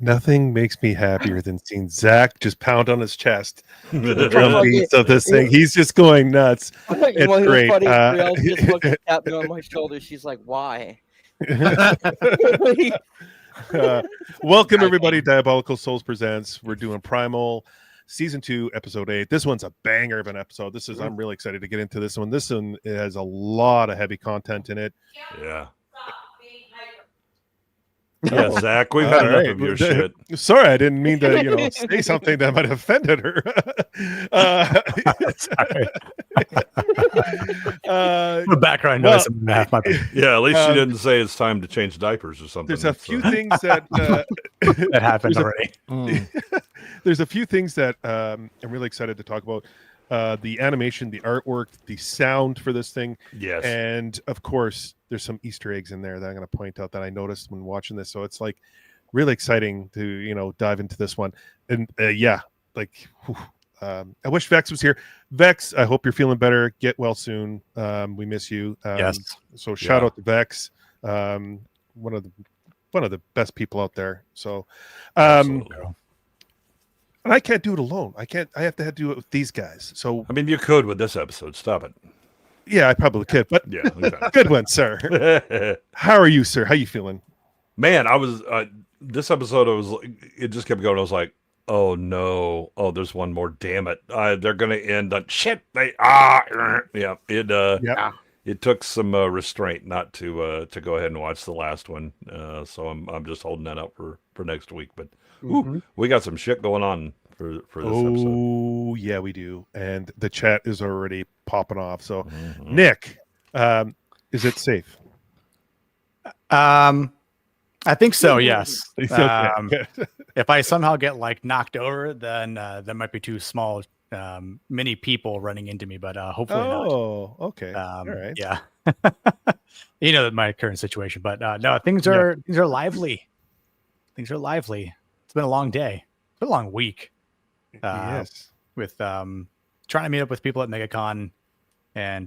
Nothing makes me happier than seeing Zach just pound on his chest to the drum Fucking- beats of this thing. He's just going nuts. Well, It's it was great. funny. Brielle just fucking tapped me on my shoulder. She's like, "Why?" Welcome everybody. Diabolical Souls presents. We're doing Primal season 2 episode 8. This one's a banger of an episode. I'm really excited to get into this one. This one has a lot of heavy content in it. Yeah. Yeah, Zach, we've had enough of your shit. Sorry, I didn't mean to, say something that might have offended her. The background noise. Yeah, at least she didn't say it's time to change diapers or something. There's a few things that that happened already. There's a few things that I'm really excited to talk about. The animation, the artwork, the sound for this thing. Yes. And of course, there's some Easter eggs in there that I'm going to point out that I noticed when watching this. So it's like really exciting to, dive into this one. And I wish Vex was here. Vex, I hope you're feeling better. Get well soon. We miss you. Yes. So shout out to Vex. One of the best people out there. So, and I can't do it alone. I have to do it with these guys. So I mean, you could with this episode. Stop it. Yeah, I probably could. But yeah, exactly. Good one, sir. How are you, sir? How you feeling? Man, I was this episode. It just kept going. I was like, oh no, oh there's one more. Damn it, they're gonna end on shit. Yeah. It took some restraint not to go ahead and watch the last one. So I'm just holding that up for next week. But we got some shit going on for this episode. Oh yeah, we do. And the chat is already popping off. So Nick, is it safe? I think so. Yes. Okay. If I somehow get knocked over, then there might be two small mini people running into me, but hopefully not. Oh, okay. All right. Yeah. My current situation, but no, things are lively. Things are lively. It's been a long day. It's been a long week. Yes. With trying to meet up with people at MegaCon and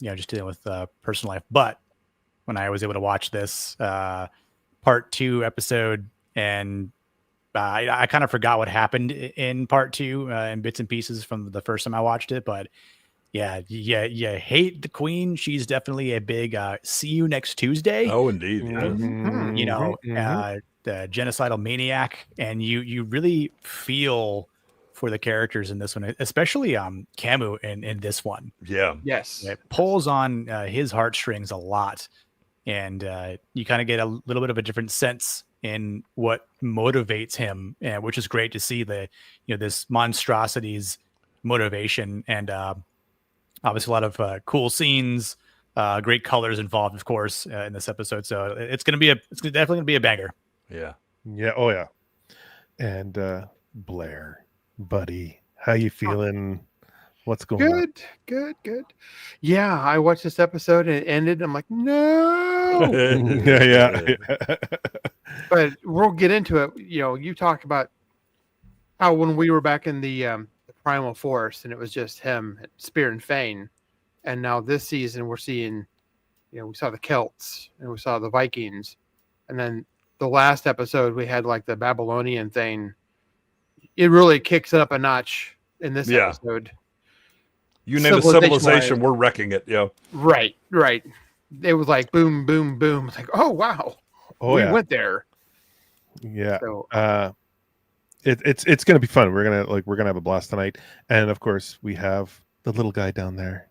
just dealing with personal life. But when I was able to watch this part 2 episode, and I kind of forgot what happened in part 2 in bits and pieces from the first time I watched it. But you hate the queen. She's definitely a big see you next Tuesday. Oh, indeed. The genocidal maniac, and you really feel for the characters in this one, especially Camus in this one. Yeah. Yes. It pulls on his heartstrings a lot, and you kind of get a little bit of a different sense in what motivates him, which is great to see this monstrosity's motivation, and obviously a lot of cool scenes, great colors involved, of course, in this episode. So it's definitely gonna be a banger. Yeah. Yeah. Oh yeah. And Blair, buddy, how you feeling? What's going on? Good. Yeah, I watched this episode and it ended. I'm like, no. yeah. But we'll get into it. You talked about how when we were back in the Primal Forest and it was just him, Spear and Fang, and now this season we're seeing, we saw the Celts and we saw the Vikings, and then the last episode we had the Babylonian thing. It really kicks it up a notch in this episode. You name a civilization, we're wrecking it. Yeah. Right. It was like boom, boom, boom. It's like, oh wow. Oh, we went there. Yeah. So, it's gonna be fun. We're gonna have a blast tonight. And of course we have the little guy down there.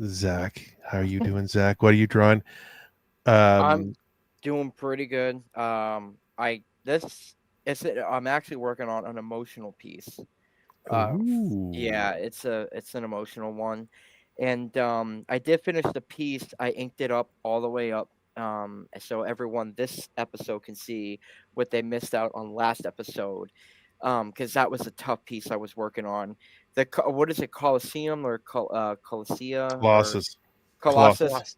Zach. How are you doing, Zach? What are you drawing? I'm doing pretty good. I'm actually working on an emotional piece. Yeah, it's an emotional one, and I did finish the piece. I inked it up all the way up, so everyone this episode can see what they missed out on last episode, because that was a tough piece I was working on. What is it, Colosseum or Colossia? Colossus.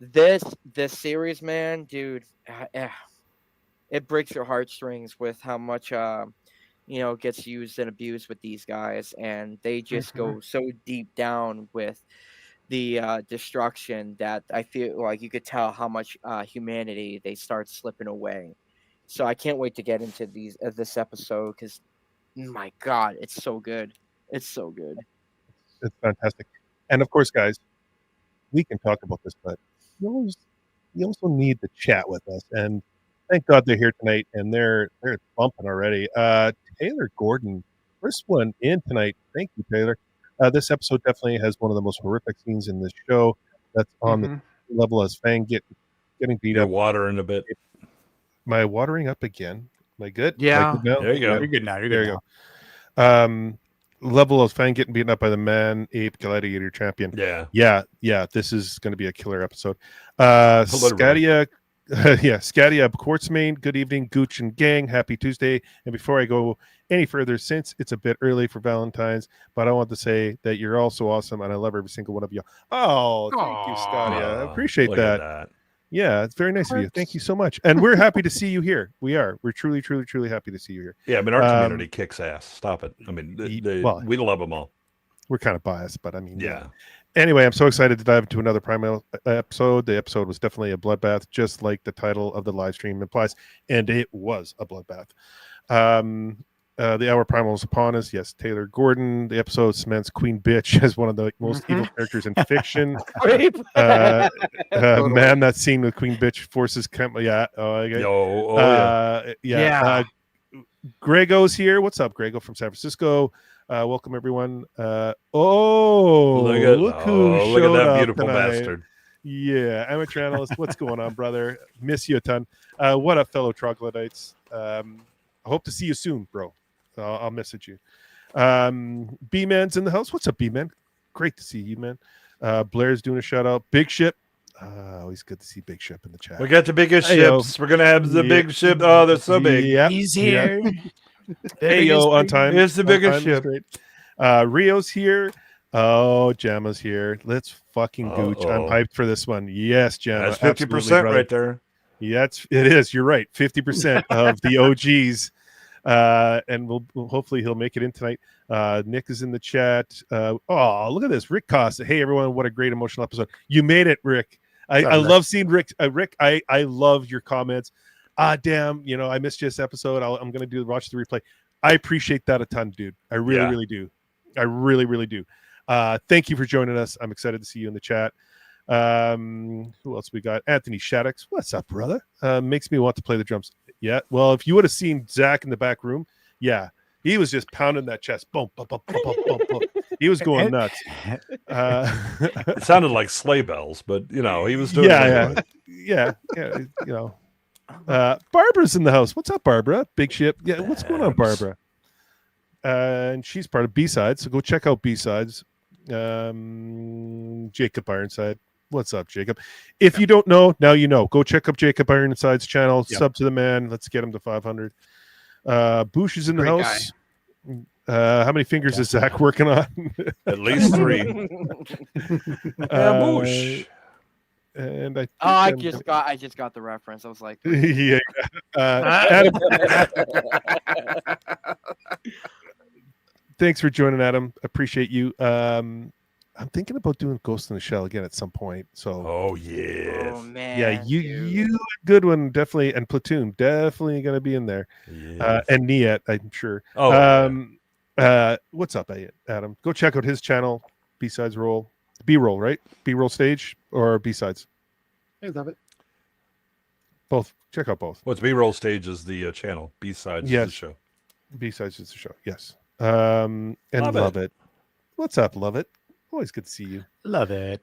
This series, man, dude, it breaks your heartstrings with how much gets used and abused with these guys, and they just go so deep down with the destruction that I feel like you could tell how much humanity they start slipping away. So I can't wait to get into this episode because, my God, it's so good. It's so good. It's fantastic. And of course, guys, we can talk about this, but you also need to chat with us. And thank God they're here tonight, and they're bumping already. Taylor Gordon, first one in tonight. Thank you, Taylor. This episode definitely has one of the most horrific scenes in this show. That's on the level as Fang getting beat You're up. watering a bit. Am I watering up again? Am I good? Yeah. Am I good now? There you go. You're good now. You're There good you now. go. Level of Fang getting beaten up by the man ape gladiator champion. Yeah. This is going to be a killer episode. Literally. Scadia, Scadia Quartzmain, good evening, Gooch and gang, happy Tuesday. And before I go any further, since it's a bit early for Valentine's, but I want to say that you're all so awesome and I love every single one of you. Oh, thank you, Scadia. I appreciate Look that. at that. Yeah, it's very nice of you. Thank you so much. And we're happy to see you here. We're truly, truly, truly happy to see you here. Yeah, I mean, our community kicks ass. Stop it. I mean, we love them all. We're kind of biased, but I mean, yeah. Anyway, I'm so excited to dive into another Primal episode. The episode was definitely a bloodbath, just like the title of the live stream implies, and it was a bloodbath. The hour Primal is upon us. Yes, Taylor Gordon. The episode cements Queen Bitch as one of the most evil characters in fiction. Man, that scene with Queen Bitch forces Grego's here. What's up, Grego from San Francisco? Welcome everyone. Look who showed that up beautiful tonight. bastard. Yeah, amateur analyst. What's going on, brother? Miss you a ton. What up, fellow troglodytes? I hope to see you soon, bro. I'll message you. B-Man's in the house. What's up, B-Man? Great to see you, man. Blair's doing a shout out. Big Ship. Always good to see Big Ship in the chat. We got the biggest ships. We're gonna have the big ship. Oh, they're so big. Yep. He's here. Hey yo, on time. It's the biggest ship. Rio's here. Oh, Jamma's here. Let's fucking gooch. I'm hyped for this one. Yes, Jamma. That's 50% right there. Yeah, it is. You're right. 50% of the OGs. And we'll hopefully he'll make it in tonight. Nick is in the chat. Oh, look at this. Rick Costa. Hey everyone, what a great emotional episode. You made it, Rick. I love seeing Rick. Rick, I love your comments. Damn, I missed this episode. I'm gonna watch the replay. I appreciate that a ton, dude. I really do. I really do. Thank you for joining us. I'm excited to see you in the chat. Who else we got? Anthony Shaddix. What's up, brother? Makes me want to play the drums. Yeah. Well, if you would have seen Zach in the back room, yeah, he was just pounding that chest. Boom, boom, boom, boom, boom, boom, boom. He was going nuts. It sounded like sleigh bells, but he was doing yeah. Barbara's in the house. What's up, Barbara? Big Ship. Yeah, what's going on, Barbara? And she's part of B-Sides, so go check out B-Sides. Jacob Ironside. What's up, Jacob? If you don't know, now you know. Go check up Jacob Ironside's channel. Yep. Sub to the man. Let's get him to 500. Boosh is in the house. How many fingers is Zach working on? At least 3. Boosh. And I just got the reference. I was like, yeah. Adam, thanks for joining, Adam. Appreciate you. I'm thinking about doing Ghost in the Shell again at some point. So, oh man, yeah, you Goodwin definitely, and Platoon definitely going to be in there, and Niet, I'm sure. What's up, Adam? Go check out his channel. B-Sides roll, B-roll, right? B-roll stage or B-Sides. I love it. Both. Check out both. What's B-roll stage is the channel. B-Sides is the show. B-Sides is the show. Yes. And love it. What's up, love it? Always good to see you. Love it.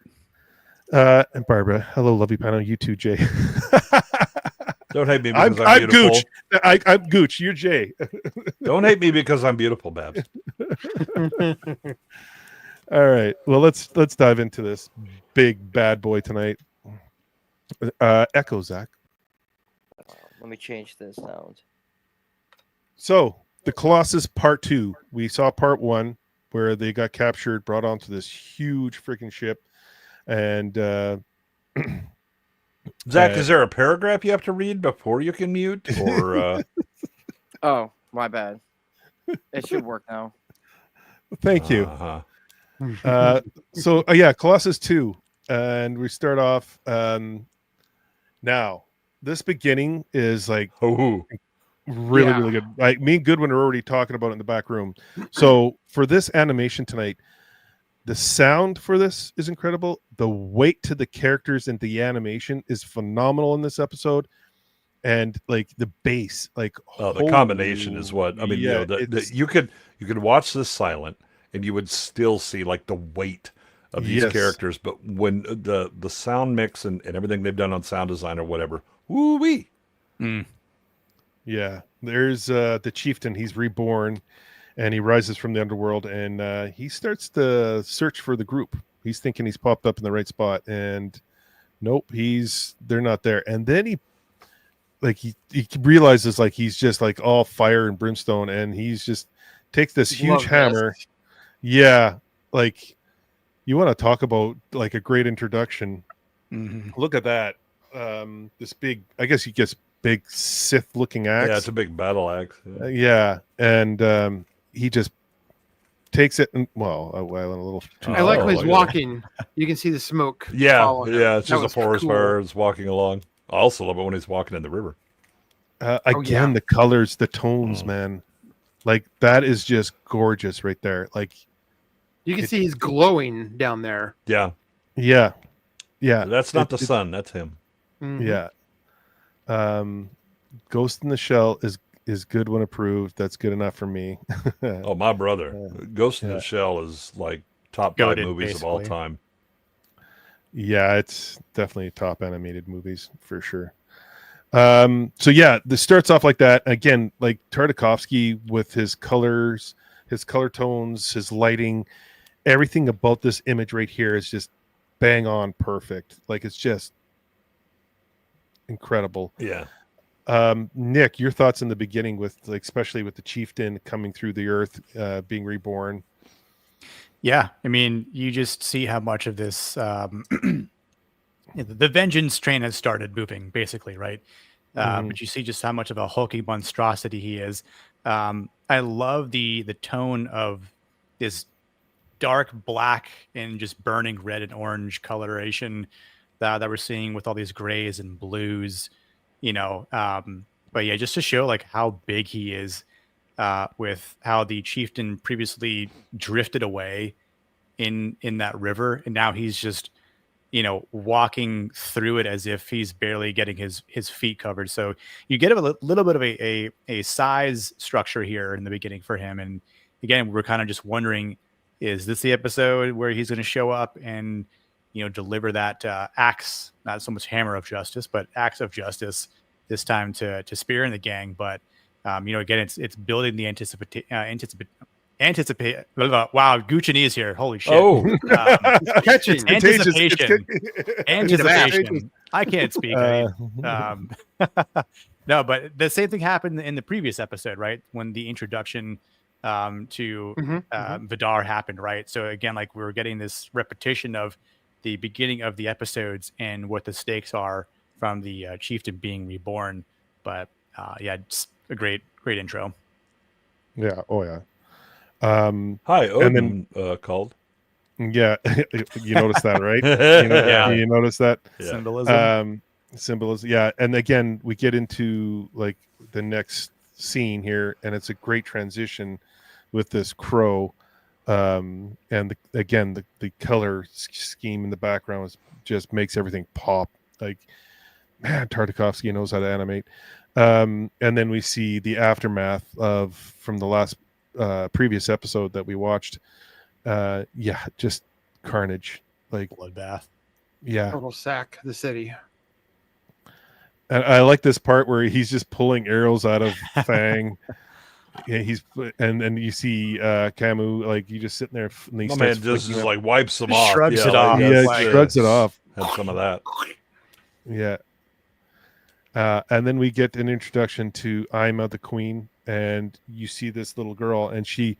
And Barbara, hello, love you, panel. You too, Jay. Don't hate me because I'm beautiful. Gooch. I'm Gooch. You're Jay. Don't hate me because I'm beautiful, Babs. All right. Well, let's dive into this big bad boy tonight. Echo, Zach. Let me change this sound. So, the Colossus Part 2. We saw Part 1 where they got captured, brought onto this huge freaking ship, and Zach, is there a paragraph you have to read before you can mute? Or oh, my bad. It should work now. Thank you. So, Colossus 2, and we start off now. this beginning is like Oh, really, Yeah. really good. Like me and Goodwin are already talking about it in the back room. So for this animation tonight, the sound for this is incredible. The weight to the characters and the animation is phenomenal in this episode. And like the bass, like the combination is what I mean. yeah, You could watch this silent, and you would still see like the weight of these Yes. characters. But when the sound mix and everything they've done on sound design or whatever, woo wee. Yeah, there's the chieftain. He's reborn, and he rises from the underworld, and he starts to search for the group. He's thinking he's popped up in the right spot, and nope, they're not there. And then he realizes like he's just like all fire and brimstone, and he's just takes this huge hammer. Yeah, like you want to talk about like a great introduction. Look at that. This big, I guess he gets big Sith looking axe. Yeah, it's a big battle axe. Yeah, and he just takes it and a little too I like Oh, when he's look at walking. You can see the smoke. Yeah, following him. yeah, it's That just a was forest cool. fire is walking along. I also love it when he's walking in the river. again, the colors, the tones, Mm. man. Like that is just gorgeous right there. Like You can see he's glowing down there. Yeah, yeah. that's not the sun. That's him. Mhm. Yeah. Ghost in the Shell is good when approved. That's good enough for me. Oh, my brother. Ghost in Yeah. the Shell is like top 5 Goated, movies of all basically. time. Yeah, it's definitely top animated movies for sure. So yeah, this starts off like that. Again, like Tartakovsky with his colors, his color tones, his lighting, everything about this image right here is just bang on perfect. Like it's just incredible. Yeah. Nick, your thoughts in the beginning with like especially with the chieftain coming through the earth, being reborn. Yeah, I mean, you just see how much of this the vengeance train has started moving, basically, right? But you see just how much of a hulking monstrosity he is. I love the tone of this dark black and just burning red and orange coloration that we're seeing with all these grays and blues, you know. But yeah, just to show like how big he is, with how the chieftain previously drifted away in that river, and now he's just, you know, walking through it as if he's barely getting his feet covered. So you get a little bit of a size structure here in the beginning for him. And again, we're kind of just wondering, is this the episode where he's going to show up and, you know, deliver that axe, not so much hammer of justice, but axe of justice this time to Spear and the gang. But you know, again, it's building the anticipate. Wow, Gooch and E is here. Holy shit! Oh, Catching. Anticipation. It's Anticipation. I can't speak. Uh, No, but the same thing happened in the previous episode, right? When the introduction to Vidar happened, right? So again, like we're getting this repetition of the beginning of the episodes and what the stakes are from the chieftain being reborn. But yeah, it's a great intro. yeah. Oh yeah. hi, And Odin then- called. Yeah. You noticed that, right? Yeah. You notice that? Yeah. Symbolism. Symbolism. Yeah. And again, we get into like the next scene here, and it's a great transition with this crow. And the color scheme in the background just makes everything pop. Like, man, Tartakovsky knows how to animate. And then we see the aftermath from the last previous episode that we watched. Yeah, just carnage. Like, Bloodbath. yeah. Total sack the city. And I like this part where he's just pulling arrows out of Fang. Yeah, and you see Camus, like you just sitting there. And he My starts man just flicking like wipes them off. Shrugs it like, off. Yeah, that's, he shrugs it off. Had some of that. Yeah. And then we get an introduction to Ima the Queen, and you see this little girl, and she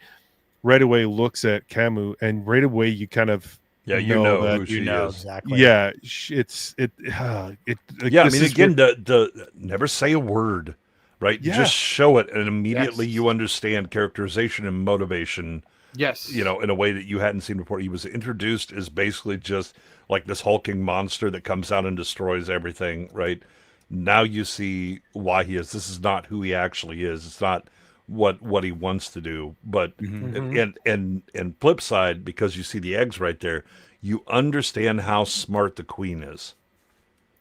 right away looks at Camus, and right away you kind of Yeah, you know that who she is. exactly. yeah, like, Yeah, I this mean, is again, the never say a word, right? Yeah. Just show it, and immediately Yes. you understand characterization and motivation. Yes. You know, in a way that you hadn't seen before. He was introduced as basically just like this hulking monster that comes out and destroys everything, right? Now you see why he is. This is not who he actually is. It's not what he wants to do. But and flip side, because you see the eggs right there, you understand how smart the queen is.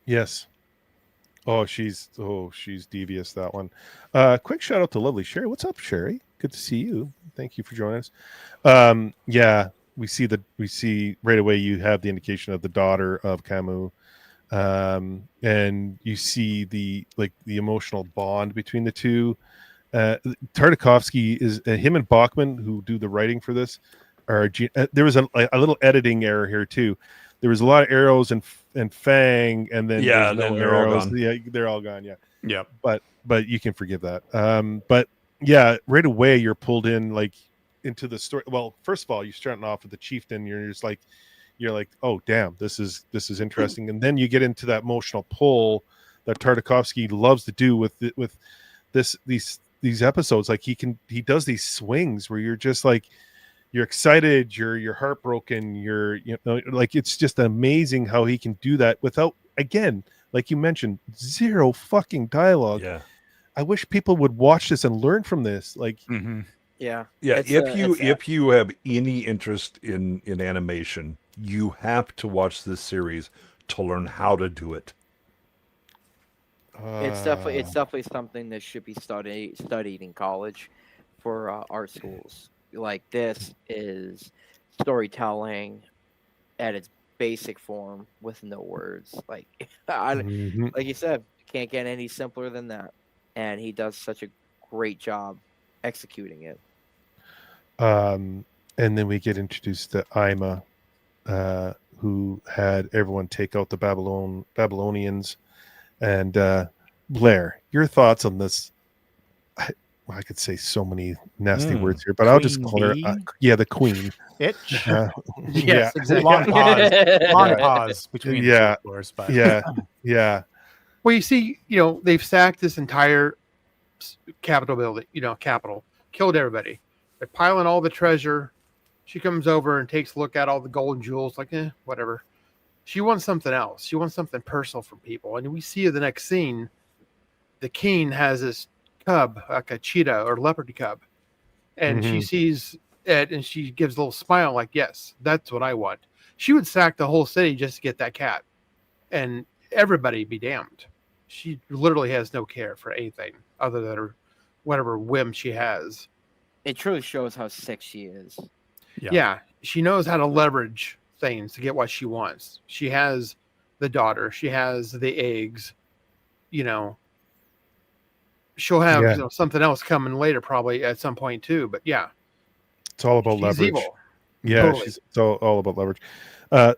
Yes. She's devious, that one. Quick shout out to lovely Sherry. What's up, Sherry? Good to see you. Thank you for joining us. Yeah, we see right away you have the indication of the daughter of Camus. And you see the emotional bond between the two. Tartakovsky is him and Bachman, who do the writing for this, are there was a little editing error here too. There was a lot of arrows and Fang, and then Yeah, no then they're all arrows. gone. Yeah, they're all gone. Yeah, Yeah. But you can forgive that. But yeah, right away you're pulled in into the story. Well, first of all, you're starting off with the chieftain. You're just you're like, oh damn, this is interesting, and then you get into that emotional pull that Tartakovsky loves to do with these episodes. Like he does these swings where you're just like, you're excited, you're heartbroken, it's just amazing how he can do that without, again, like you mentioned, zero fucking dialogue. Yeah. I wish people would watch this and learn from this. Yeah. If you have any interest in animation, you have to watch this series to learn how to do it. It's definitely something that should be studied in college for art schools. Like, this is storytelling at its basic form with no words. Like like you said, can't get any simpler than that. And he does such a great job executing it. And then we get introduced to Ima, who had everyone take out the Babylonians. And Blair, your thoughts on this? I could say so many nasty words here, but I'll just call her the queen. Itch. Yes, exactly. Long pause between the two, of course, but yeah. Well, you see, they've sacked this entire Capitol building, Capitol, killed everybody. They're piling all the treasure. She comes over and takes a look at all the gold and jewels, like, whatever. She wants something else. She wants something personal from people. And we see in the next scene, the king has this cub, like a cheetah or leopard cub. And she sees it and she gives a little smile, like, yes, that's what I want. She would sack the whole city just to get that cat. And everybody be damned. She literally has no care for anything other than her whatever whim she has. It truly shows how sick she is. Yeah, she knows how to leverage things to get what she wants. She has the daughter. She has the eggs. She'll have something else coming later, probably at some point too. But yeah, it's all about she's leverage. Evil. Yeah, Totally. it's all about leverage.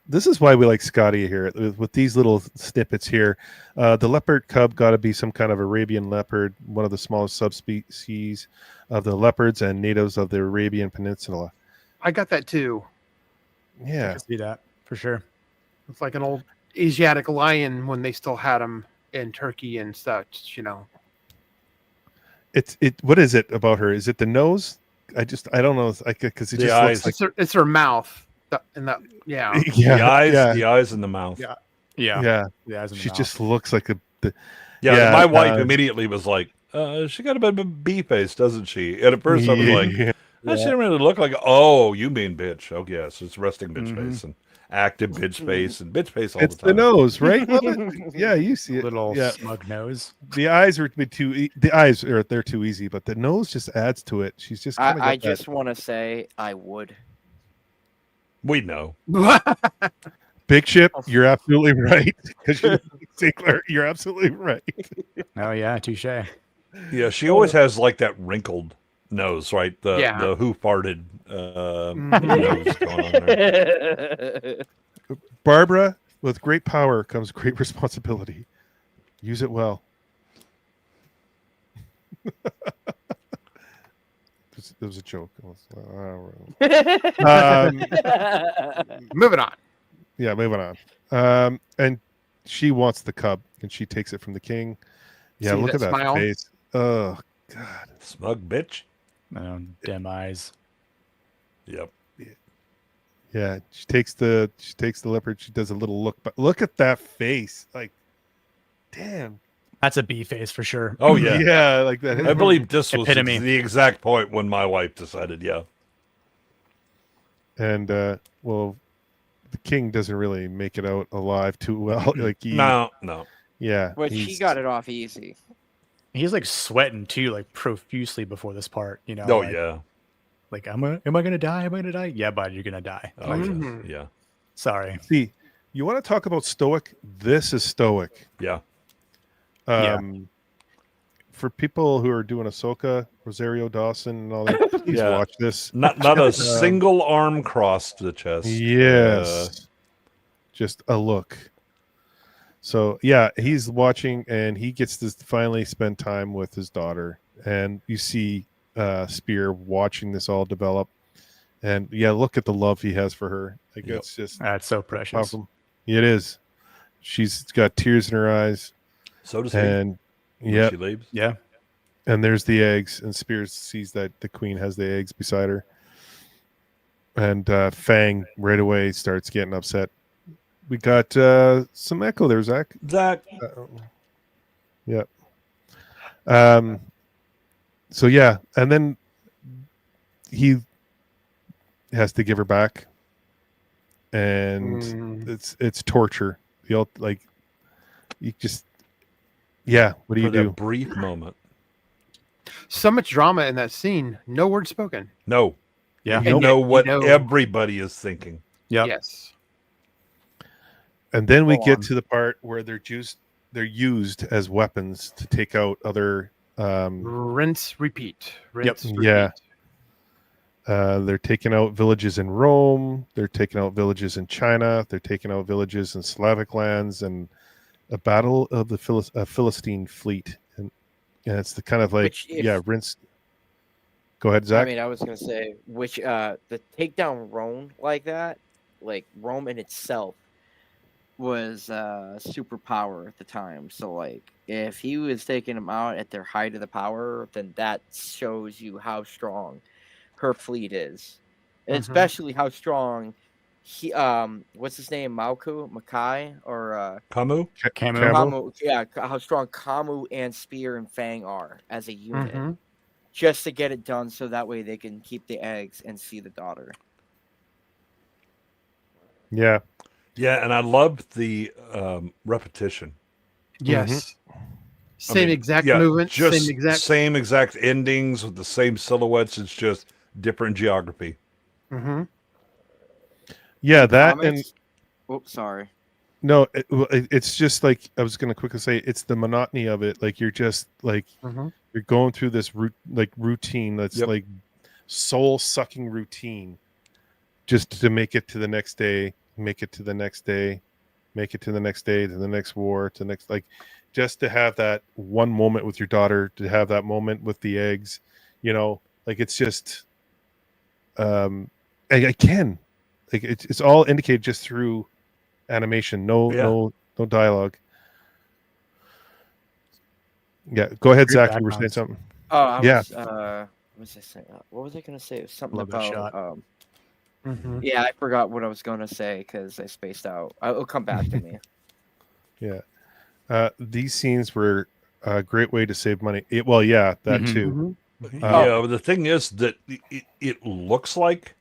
This is why we like Scotty here with these little snippets here. The leopard cub got to be some kind of Arabian leopard, one of the smallest subspecies of the leopards and natives of the Arabian Peninsula. I got that too. Yeah, I can see that for sure. It's like an old Asiatic lion when they still had them in Turkey and such. What is it about her? Is it the nose? I don't know. Because it The just eyes. looks like It's her mouth. The eyes and the mouth. Yeah. She just looks like My wife immediately was like, she got a bit of a bee face, doesn't she? And at first I was like, she didn't really look like, oh, you mean bitch. Oh, yes, it's resting bitch face and active bitch face and bitch face all it's the time. the nose, right? Yeah, you see it. Little smug nose. The eyes are they're too easy, but the nose just adds to it. She's just. I just want to say I would. We know. Big Ship, you're absolutely right. Because you're absolutely right. Oh yeah, touche. Yeah, she always has like that wrinkled nose, right? The who farted nose going on there. Barbara, with great power comes great responsibility. Use it well. It was a joke. Moving on. Yeah, moving on. And she wants the cub, and she takes it from the king. Yeah, See look at that smile? face. Oh God, Smug bitch. Dim eyes. Yep. Yeah, she takes the leopard. She does a little look, but look at that face. Like, damn, That's a B face for sure. Oh yeah, yeah, like that. I believe this was Epitome. the exact point when my wife decided. Yeah, And well, the king doesn't really make it out alive too well. Like no. yeah, But she got it off easy. He's like sweating too, like profusely before this part. You know. Oh like, yeah. Like am I gonna die? Am I gonna die? Yeah, bud, you're gonna die. Oh yes. Yeah. Sorry. See, you want to talk about stoic? This is stoic. Yeah. For people who are doing Ahsoka, Rosario Dawson, and all that, please Yeah. watch this. Not a single arm crossed to the chest. Yes, just a look. So yeah, he's watching, and he gets to finally spend time with his daughter, and you see Spear watching this all develop, and yeah, look at the love he has for her. Like it's just That's so precious. powerful. It is. She's got tears in her eyes, So does he. and when yeah, she leaves. Yeah. and there's the eggs, and Spears sees that the queen has the eggs beside her, and Fang right away starts getting upset. We got some echo there, Zach. Zach. Yeah. So yeah, and then he has to give her back, and it's torture. Like you just what do you For that do? brief moment. So much drama in that scene. No word spoken. No. Yeah. You And know yet, what everybody is thinking. Yeah. Yes. And then we Go get on. to the part where they're used as weapons to take out other. Rinse, repeat. Rinse, repeat. Yeah. They're taking out villages in Rome. They're taking out villages in China. They're taking out villages in Slavic lands, and a battle of the Philistine fleet. And it's the kind of like rinse. Go ahead, Zach. I mean, I was gonna say the takedown Rome like that, like Rome in itself was superpower at the time. So like if he was taking them out at their height of the power, then that shows you how strong her fleet is. Especially how strong he what's his name? Makai or Camus? Camu, yeah, how strong Camu and Spear and Fang are as a unit. Just to get it done so that way they can keep the eggs and see the daughter. Yeah. Yeah, and I loved the repetition. Yes. Same exact movement. Just same exact endings with the same silhouettes. It's just different geography. Yeah, that Comics? Oops, sorry. no, it's just like I was going to quickly say, it's the monotony of it. Like you're just like you're going through this routine that's like soul sucking routine, just to make it to the next day, make it to the next day, make it to the next day, to the next war, to next, like just to have that one moment with your daughter, to have that moment with the eggs, like it's just I can, like it's all indicated just through animation, no dialogue. Yeah, go ahead, Zach. You were saying something. Oh, I was, what was I saying? What was I going to say? It was something about. Yeah, I forgot what I was going to say because I spaced out. It'll come back to me. Yeah, these scenes were a great way to save money. That too. But the thing is that it looks like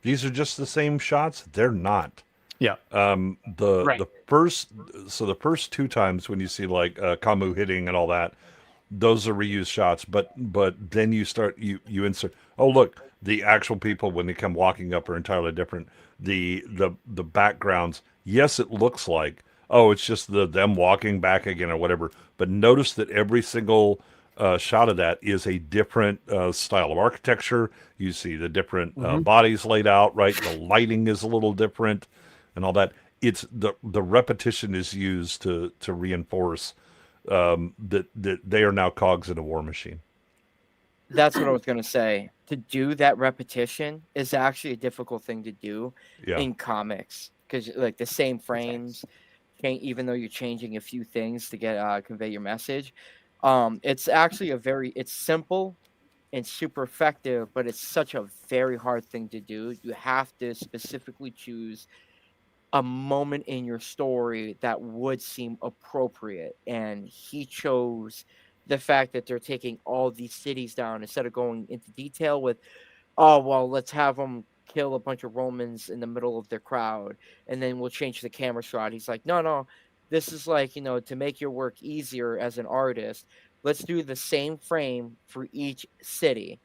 these are just the same shots. They're not. Yeah. The first two times when you see like Camus hitting and all that, those are reused shots. But then you insert. Oh look, the actual people when they come walking up are entirely different. The backgrounds. Yes, it looks like it's just them walking back again or whatever. But notice that every single shot of that is a different style of architecture. You see the different bodies laid out, right? The lighting is a little different. And all that, it's the repetition is used to reinforce that they are now cogs in a war machine. That's what I was gonna say. To do that repetition is actually a difficult thing to do in comics because like the same frames, even though you're changing a few things to get convey your message, it's actually it's simple and super effective, but it's such a very hard thing to do. You have to specifically choose a moment in your story that would seem appropriate. And he chose the fact that they're taking all these cities down instead of going into detail with, oh, well, let's have them kill a bunch of Romans in the middle of their crowd and then we'll change the camera shot. He's like, no, this is like, to make your work easier as an artist, let's do the same frame for each city.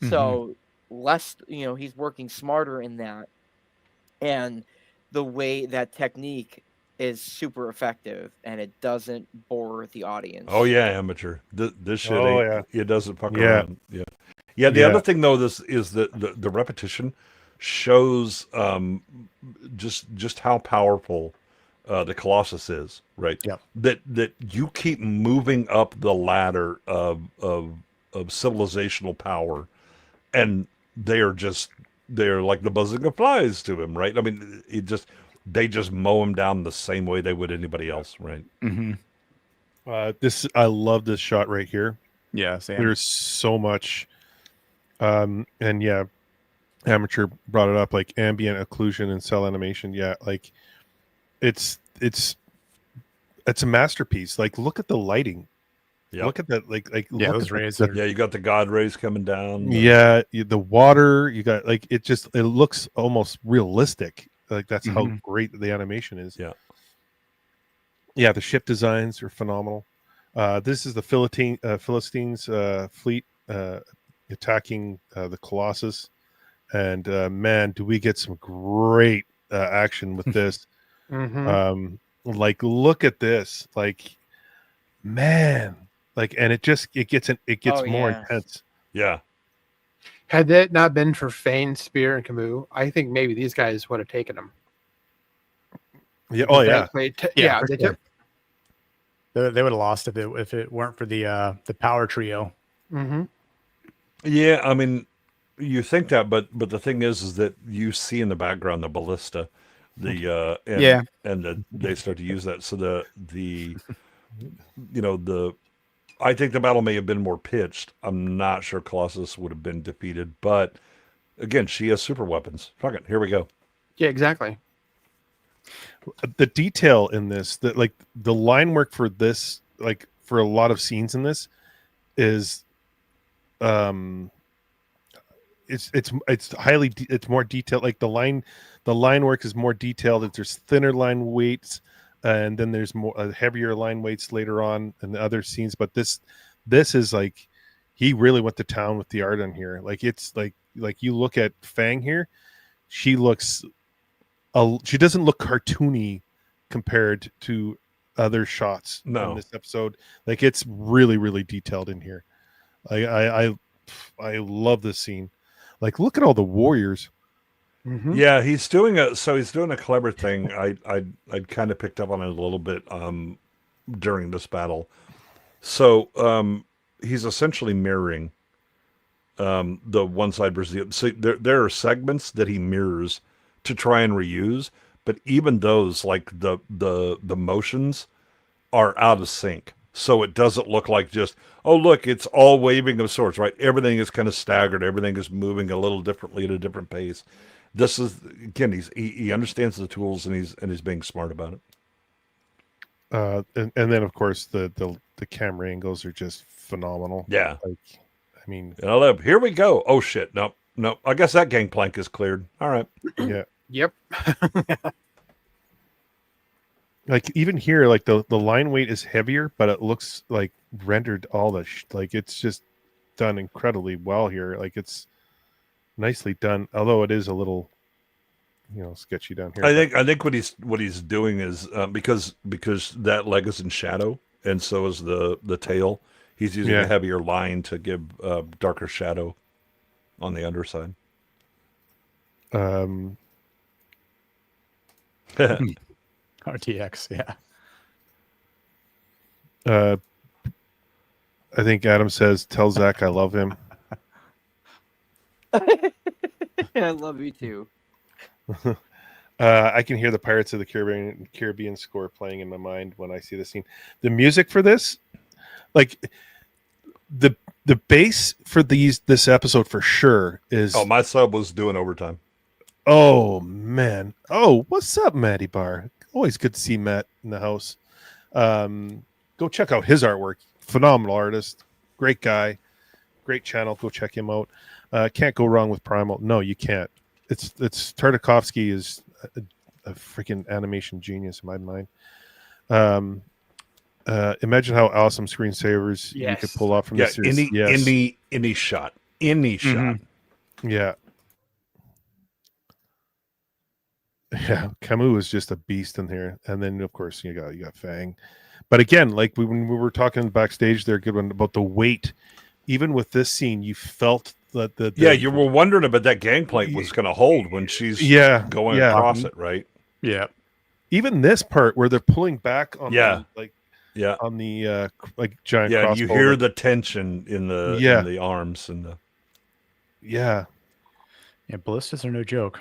So less, he's working smarter in that. And the way that technique is super effective and it doesn't bore the audience. Oh yeah, amateur. This shit it doesn't fuck around. Yeah. The other thing though, this is that the repetition shows just how powerful the Colossus is, right? Yeah. That you keep moving up the ladder of civilizational power, and they're like the buzzing of flies to him, right? I mean, they just mow him down the same way they would anybody else, right? I love this shot right here. Yeah, same. There's so much, and yeah, amateur brought it up, like ambient occlusion and cell animation. Yeah, like it's a masterpiece. Like, look at the lighting. Yep. Look at that, like yeah, those rays. You got the God rays coming down. Yeah, the water. You got like it looks almost realistic. Like that's how great the animation is. Yeah. The ship designs are phenomenal. This is the Philistines fleet attacking the Colossus, and man, do we get some great action with this. Like, look at this, like, man, like, and it gets more intense. Yeah. Had that not been for Fang, Spear, and Camus, I think maybe these guys would have taken them. Yeah. Oh yeah. They sure. took. They would have lost if it weren't for the power trio. Yeah, I mean, you think that, but the thing is that you see in the background the ballista, and they start to use that. So I think the battle may have been more pitched. I'm not sure Colossus would have been defeated, but again, she has super weapons. Fuck it, here we go. Yeah, exactly. The detail in this, like the line work for this, like for a lot of scenes in this, is, it's more detailed. Like the line work is more detailed. There's thinner line weights, and then there's more heavier line weights later on in the other scenes. But this is like, he really went to town with the art on here. Like, it's like you look at Fang here, she doesn't look cartoony compared to other shots in this episode. Like, it's really, really detailed in here. I love this scene. Like, look at all the warriors. Yeah, he's doing a clever thing. I'd kind of picked up on it a little bit during this battle. So he's essentially mirroring the one side versus the other. So there are segments that he mirrors to try and reuse, but even those, like the motions, are out of sync. So it doesn't look like just, oh, look, it's all waving of swords, right? Everything is kind of staggered. Everything is moving a little differently at a different pace. This is, again, he understands the tools, and he's being smart about it. And then of course the camera angles are just phenomenal. Yeah. Like, I mean, here we go. Oh shit. Nope. I guess that gangplank is cleared. All right. Yeah. Yep. Like, even here, like the line weight is heavier, but it looks like rendered all like it's just done incredibly well here. Like, it's nicely done, although it is a little, sketchy down here. I think what he's doing is because that leg is in shadow, and so is the tail. He's using a heavier line to give darker shadow on the underside. RTX, yeah. I think Adam says, "Tell Zach I love him." I love you too. I can hear the Pirates of the Caribbean score playing in my mind when I see this scene. The music for this, like the bass for this episode for sure is. Oh, my sub was doing overtime. Oh man. Oh, what's up, Matty Bar? Always good to see Matt in the house. Go check out his artwork. Phenomenal artist. Great guy. Great channel. Go check him out. Can't go wrong with Primal. No, you can't. It's Tartakovsky is a freaking animation genius in my mind. Imagine how awesome screensavers you could pull off from this series. Any shot. Any shot. Yeah. Yeah, Camus is just a beast in here, and then of course you got Fang, but again, like when we were talking backstage there, Goodwin, about the weight. Even with this scene, you felt that you were wondering about that gangplank was going to hold when she's going across it, right? Yeah. Even this part where they're pulling back on on the like giant. Yeah, crossbow, you hear the tension in the arms and the. Yeah, ballistas are no joke.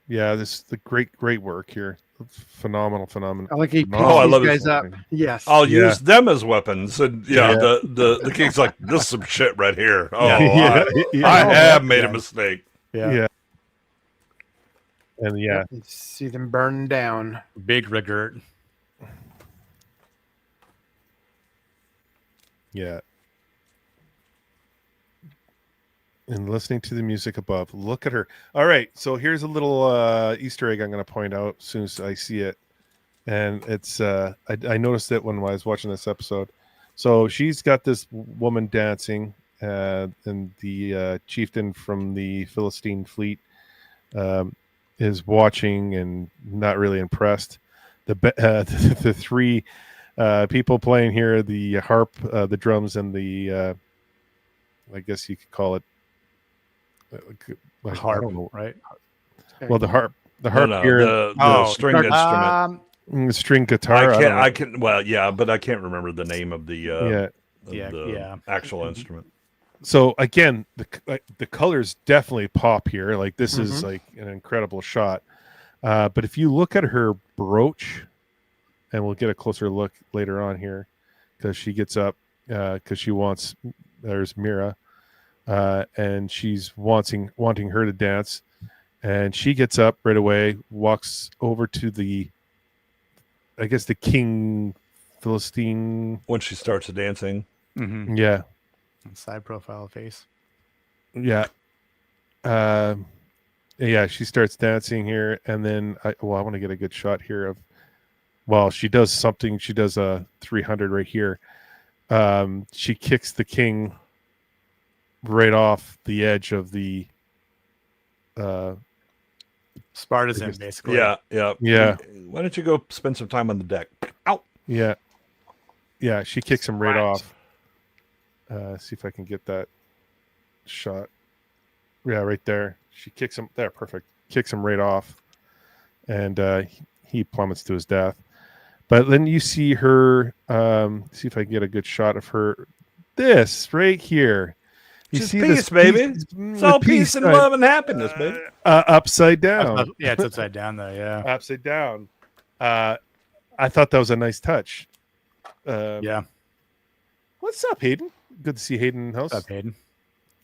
Yeah, this is the great work here. Phenomenal. I like he picks I love these guys up. Yes, I'll use them as weapons, and the king's like, this is some shit right here. Oh, I have made a mistake. Yeah. And you see them burn down. Big regret. Yeah. And listening to the music above. Look at her. All right. So here's a little Easter egg I'm going to point out as soon as I see it. And it's I noticed it when I was watching this episode. So she's got this woman dancing, and the chieftain from the Philistine fleet is watching and not really impressed. The three people playing here, the harp, the drums, and the I guess you could call it harp, right? Well, the harp here, the string instrument, string guitar. I can. Well, yeah, but I can't remember the name of the actual instrument. So again, the colors definitely pop here. Like this is like an incredible shot. But if you look at her brooch, and we'll get a closer look later on here, because she gets up because she wants. There's Mira. And she's wanting her to dance, and she gets up right away, walks over to the king Philistine. When she starts dancing, yeah, side profile face, yeah, she starts dancing here, and then I want to get a good shot here of, she does something. She does a 300 right here. She kicks the king right off the edge of the Spartan, basically. Yeah. Why don't you go spend some time on the deck? Ow. Yeah. She kicks him right off. See if I can get that shot. Yeah, right there. She kicks him there. Perfect. Kicks him right off, and he plummets to his death. But then you see her. See if I can get a good shot of her. This right here. You see peace, this baby. It's all peace and love and happiness, baby. Upside down. Yeah, it's upside down though. Yeah, upside down. I thought that was a nice touch. Yeah. What's up, Hayden? Good to see Hayden in the house. What's up, Hayden?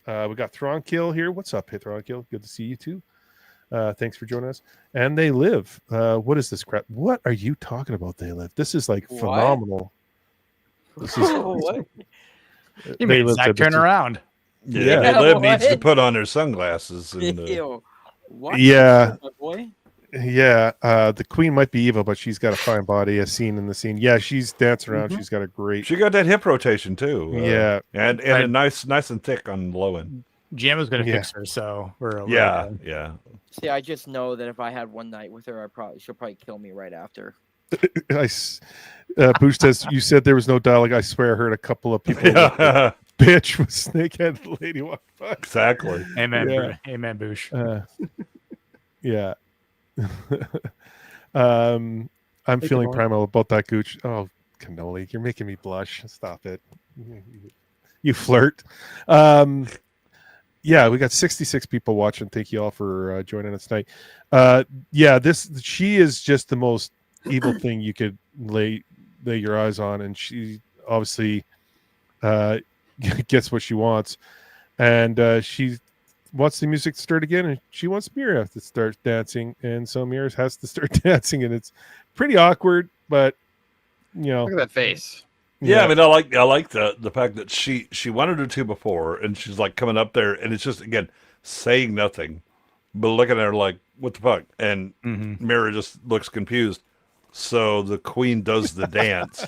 We got Thronkill here. What's up, Thronkill? Good to see you too. Thanks for joining us. And They Live. What is this crap? What are you talking about? They Live. This is like phenomenal. This is what? You made ZACK turn around. Yeah, They Live needs to put on her sunglasses. And, what? Yeah. Boy? Yeah. The queen might be evil, but she's got a fine body. As seen in the scene. Yeah, she's dancing around. She's got a great. She got that hip rotation too. Yeah, and a nice and thick on the low end. Jam was going to fix her, so we're yeah. See, I just know that if I had one night with her, she'll probably kill me right after. Boosh says, you said there was no dialogue. I swear I heard a couple of people. Bitch with snakehead lady walk by. Exactly. Amen. Yeah. Amen, Boosh. Yeah. I'm feeling primal about that Gooch. Oh, cannoli, you're making me blush. Stop it. You flirt. Yeah, we got 66 people watching. Thank you all for joining us tonight. She is just the most evil thing you could lay your eyes on, and she obviously gets what she wants. and she wants the music to start again, and she wants Mira to start dancing, and so Mira has to start dancing, and it's pretty awkward, but Look at that face. Yeah, I mean, I like the fact that she wanted her to before, and she's like coming up there, and it's just again saying nothing, but looking at her like, what the fuck? And Mira just looks confused. So the queen does the dance.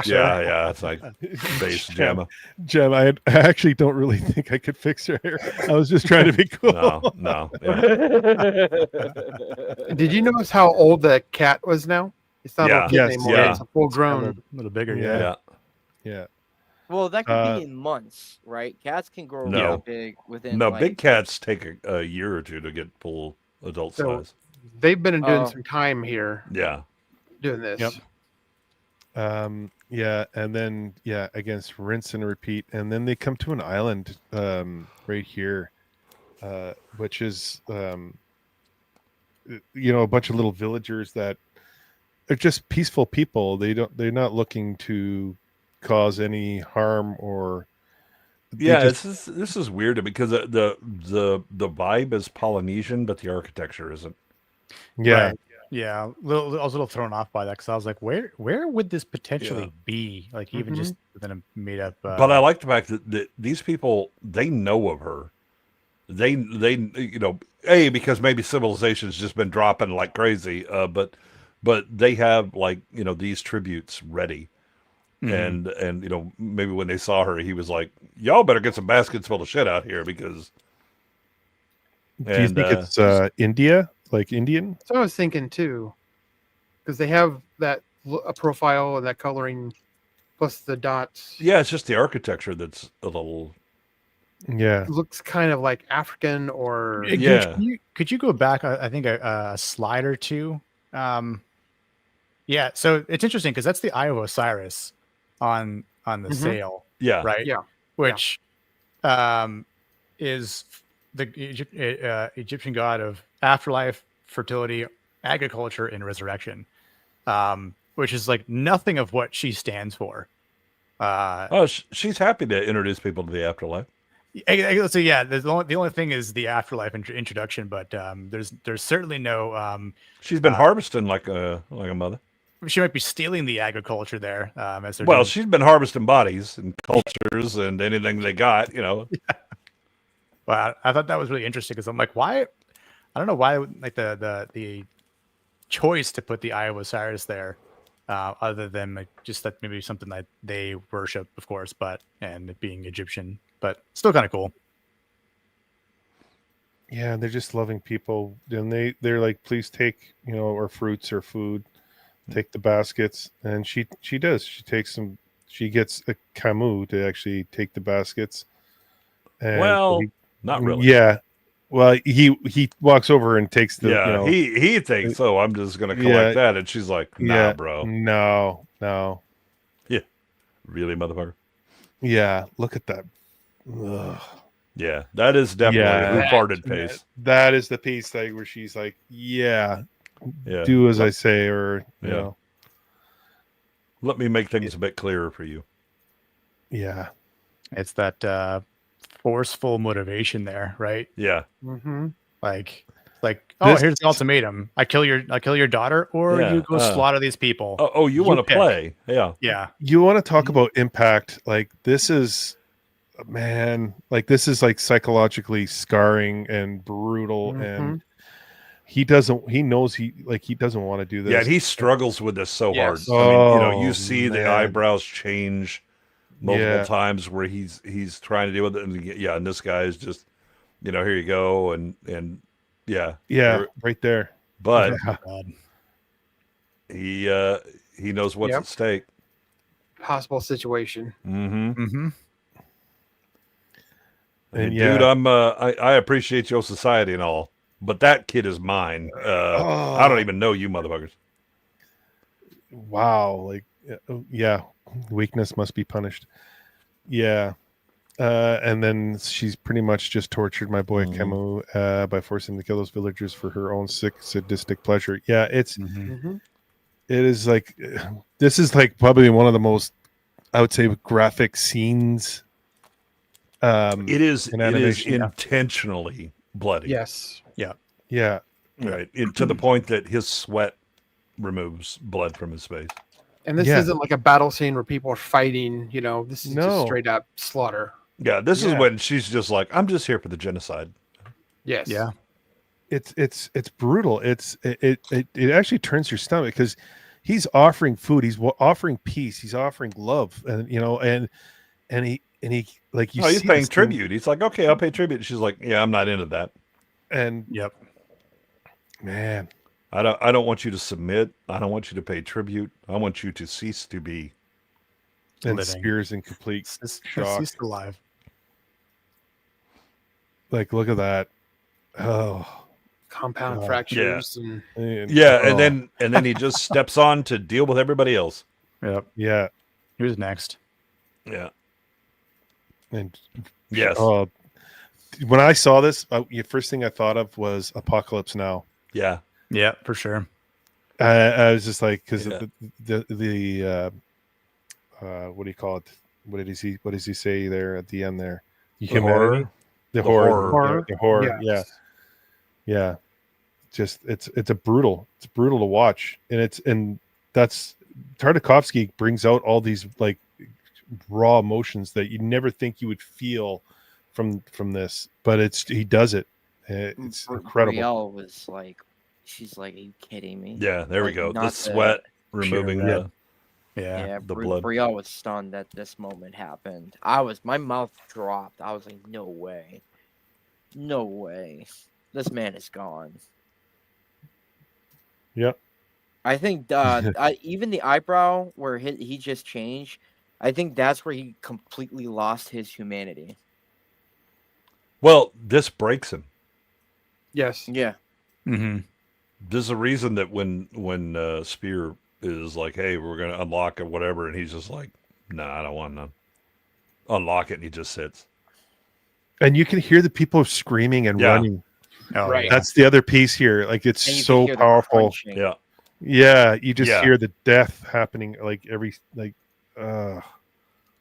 Yeah, it's like face Gemma. I actually don't really think I could fix her hair. I was just trying to be cool. No. Yeah. Did you notice how old the cat was now? It's not a kid Yes, anymore. yeah. It's a full grown. A little bigger, Yeah. Well, that could be in months, right? Cats can grow No. really big within. No, like, big cats take a year or two to get full adult So- size. They've been doing some time here Yeah. doing this. Yep. Yeah, and then against rinse and repeat, and then they come to an island right here, which is a bunch of little villagers that are just peaceful people. They're not looking to cause any harm or This is weird because the vibe is Polynesian, but the architecture isn't. yeah. Right. Yeah, I was a little thrown off by that because I was like, where would this potentially be? Like even just within a made up. But I like the fact that these people, they know of her. They because maybe civilization's just been dropping like crazy. But they have like these tributes ready, and maybe when they saw her, he was like, "Y'all better get some baskets full of shit out here because." Do you think it's India, like Indian? So I was thinking too, because they have that a profile and that coloring, plus the dots. Yeah, it's just the architecture that's a little. Yeah. Looks kind of like African or. Yeah. Could you go back? I think a slide or two. Yeah. So it's interesting because that's the Eye of Osiris on the sail. Yeah. Right. Yeah. Which is the Egyptian god of afterlife, fertility, agriculture, and resurrection, which is like nothing of what she stands for. She's happy to introduce people to the afterlife. So yeah, the only thing is the afterlife introduction, but there's certainly no. She's been harvesting like a mother. She might be stealing the agriculture there. She's been harvesting bodies and cultures and anything they got, Yeah. Well, I thought that was really interesting because I'm like, why? I don't know why, like the choice to put the Eye of Osiris there, other than like just that maybe something that they worship, of course, and it being Egyptian, but still kind of cool. Yeah, they're just loving people, and they're like, please take our fruits or food, take the baskets, and she does. She takes them. She gets a Camus to actually take the baskets. And not really. Yeah. Well, he walks over and takes the. Yeah, he thinks so. I'm just gonna collect that, and she's like, "Nah, bro, no." Yeah, really, motherfucker. Yeah, look at that. Ugh. Yeah, that is definitely a who farted face. That is the piece like where she's like, "Yeah, Yeah, do as I say," or Let me make things a bit clearer for you. Yeah, it's that forceful motivation there, right? Yeah. Mm-hmm. Like, oh, here's the ultimatum: I kill your daughter, or you go slaughter these people. You want to play? Yeah. You want to talk about impact? Like this is, man, like this is like psychologically scarring and brutal, and he knows he doesn't want to do this. Yeah, and he struggles with this so hard. Yes. I mean, you see the eyebrows change multiple times where he's trying to deal with it, and this guy is just, here you go, and right there. But he knows what's at stake. Possible situation. Mm-hmm. And dude, I appreciate your society and all, but that kid is mine. I don't even know you motherfuckers. Wow, weakness must be punished. And then she's pretty much just tortured my boy Camus by forcing him to kill those villagers for her own sick sadistic pleasure. It is like, this is like probably one of the most, I would say, graphic scenes It is in animation. intentionally bloody. Yes. Yeah. Right. To the point that his sweat removes blood from his face. And this isn't like a battle scene where people are fighting, you know, this is just straight up slaughter. Yeah, this is when she's just like, I'm just here for the genocide. Yes. Yeah. It's brutal. It actually turns your stomach because he's offering food, he's offering peace, he's offering love, and you know, and he like he's paying tribute. He's like, okay, I'll pay tribute. She's like, yeah, I'm not into that. And man, I don't want you to submit. I don't want you to pay tribute. I want you to cease to be. And living. Spear's in complete shock. He's alive. Like, look at that. Oh, compound fractures. And then he just steps on to deal with everybody else. Yep. Yeah. Who's next? Yeah. And yes. When I saw this, the first thing I thought of was Apocalypse Now. Yeah. Yeah, for sure. I was just like, because the what do you call it? What does he say there at the end there? The humanity, the horror. Yeah. Just it's brutal to watch, and that's Tartakovsky brings out all these like raw emotions that you never think you would feel from this, but he does it. It's incredible. Brielle was like, she's like, are you kidding me? Yeah, there we go. The sweat removing the blood. Brielle was stunned that this moment happened. My mouth dropped. I was like, no way, this man is gone. Yep. I think even the eyebrow where he just changed, I think that's where he completely lost his humanity. Well, this breaks him. Yes. Yeah. Mm-hmm. There's a reason that when Spear is like, hey, we're going to unlock it, whatever, and he's just like, nah, I don't want none. Unlock it, and he just sits. And you can hear the people screaming and running. Oh, right. That's the other piece here. Like, it's so powerful. Yeah. Yeah, you just hear the death happening And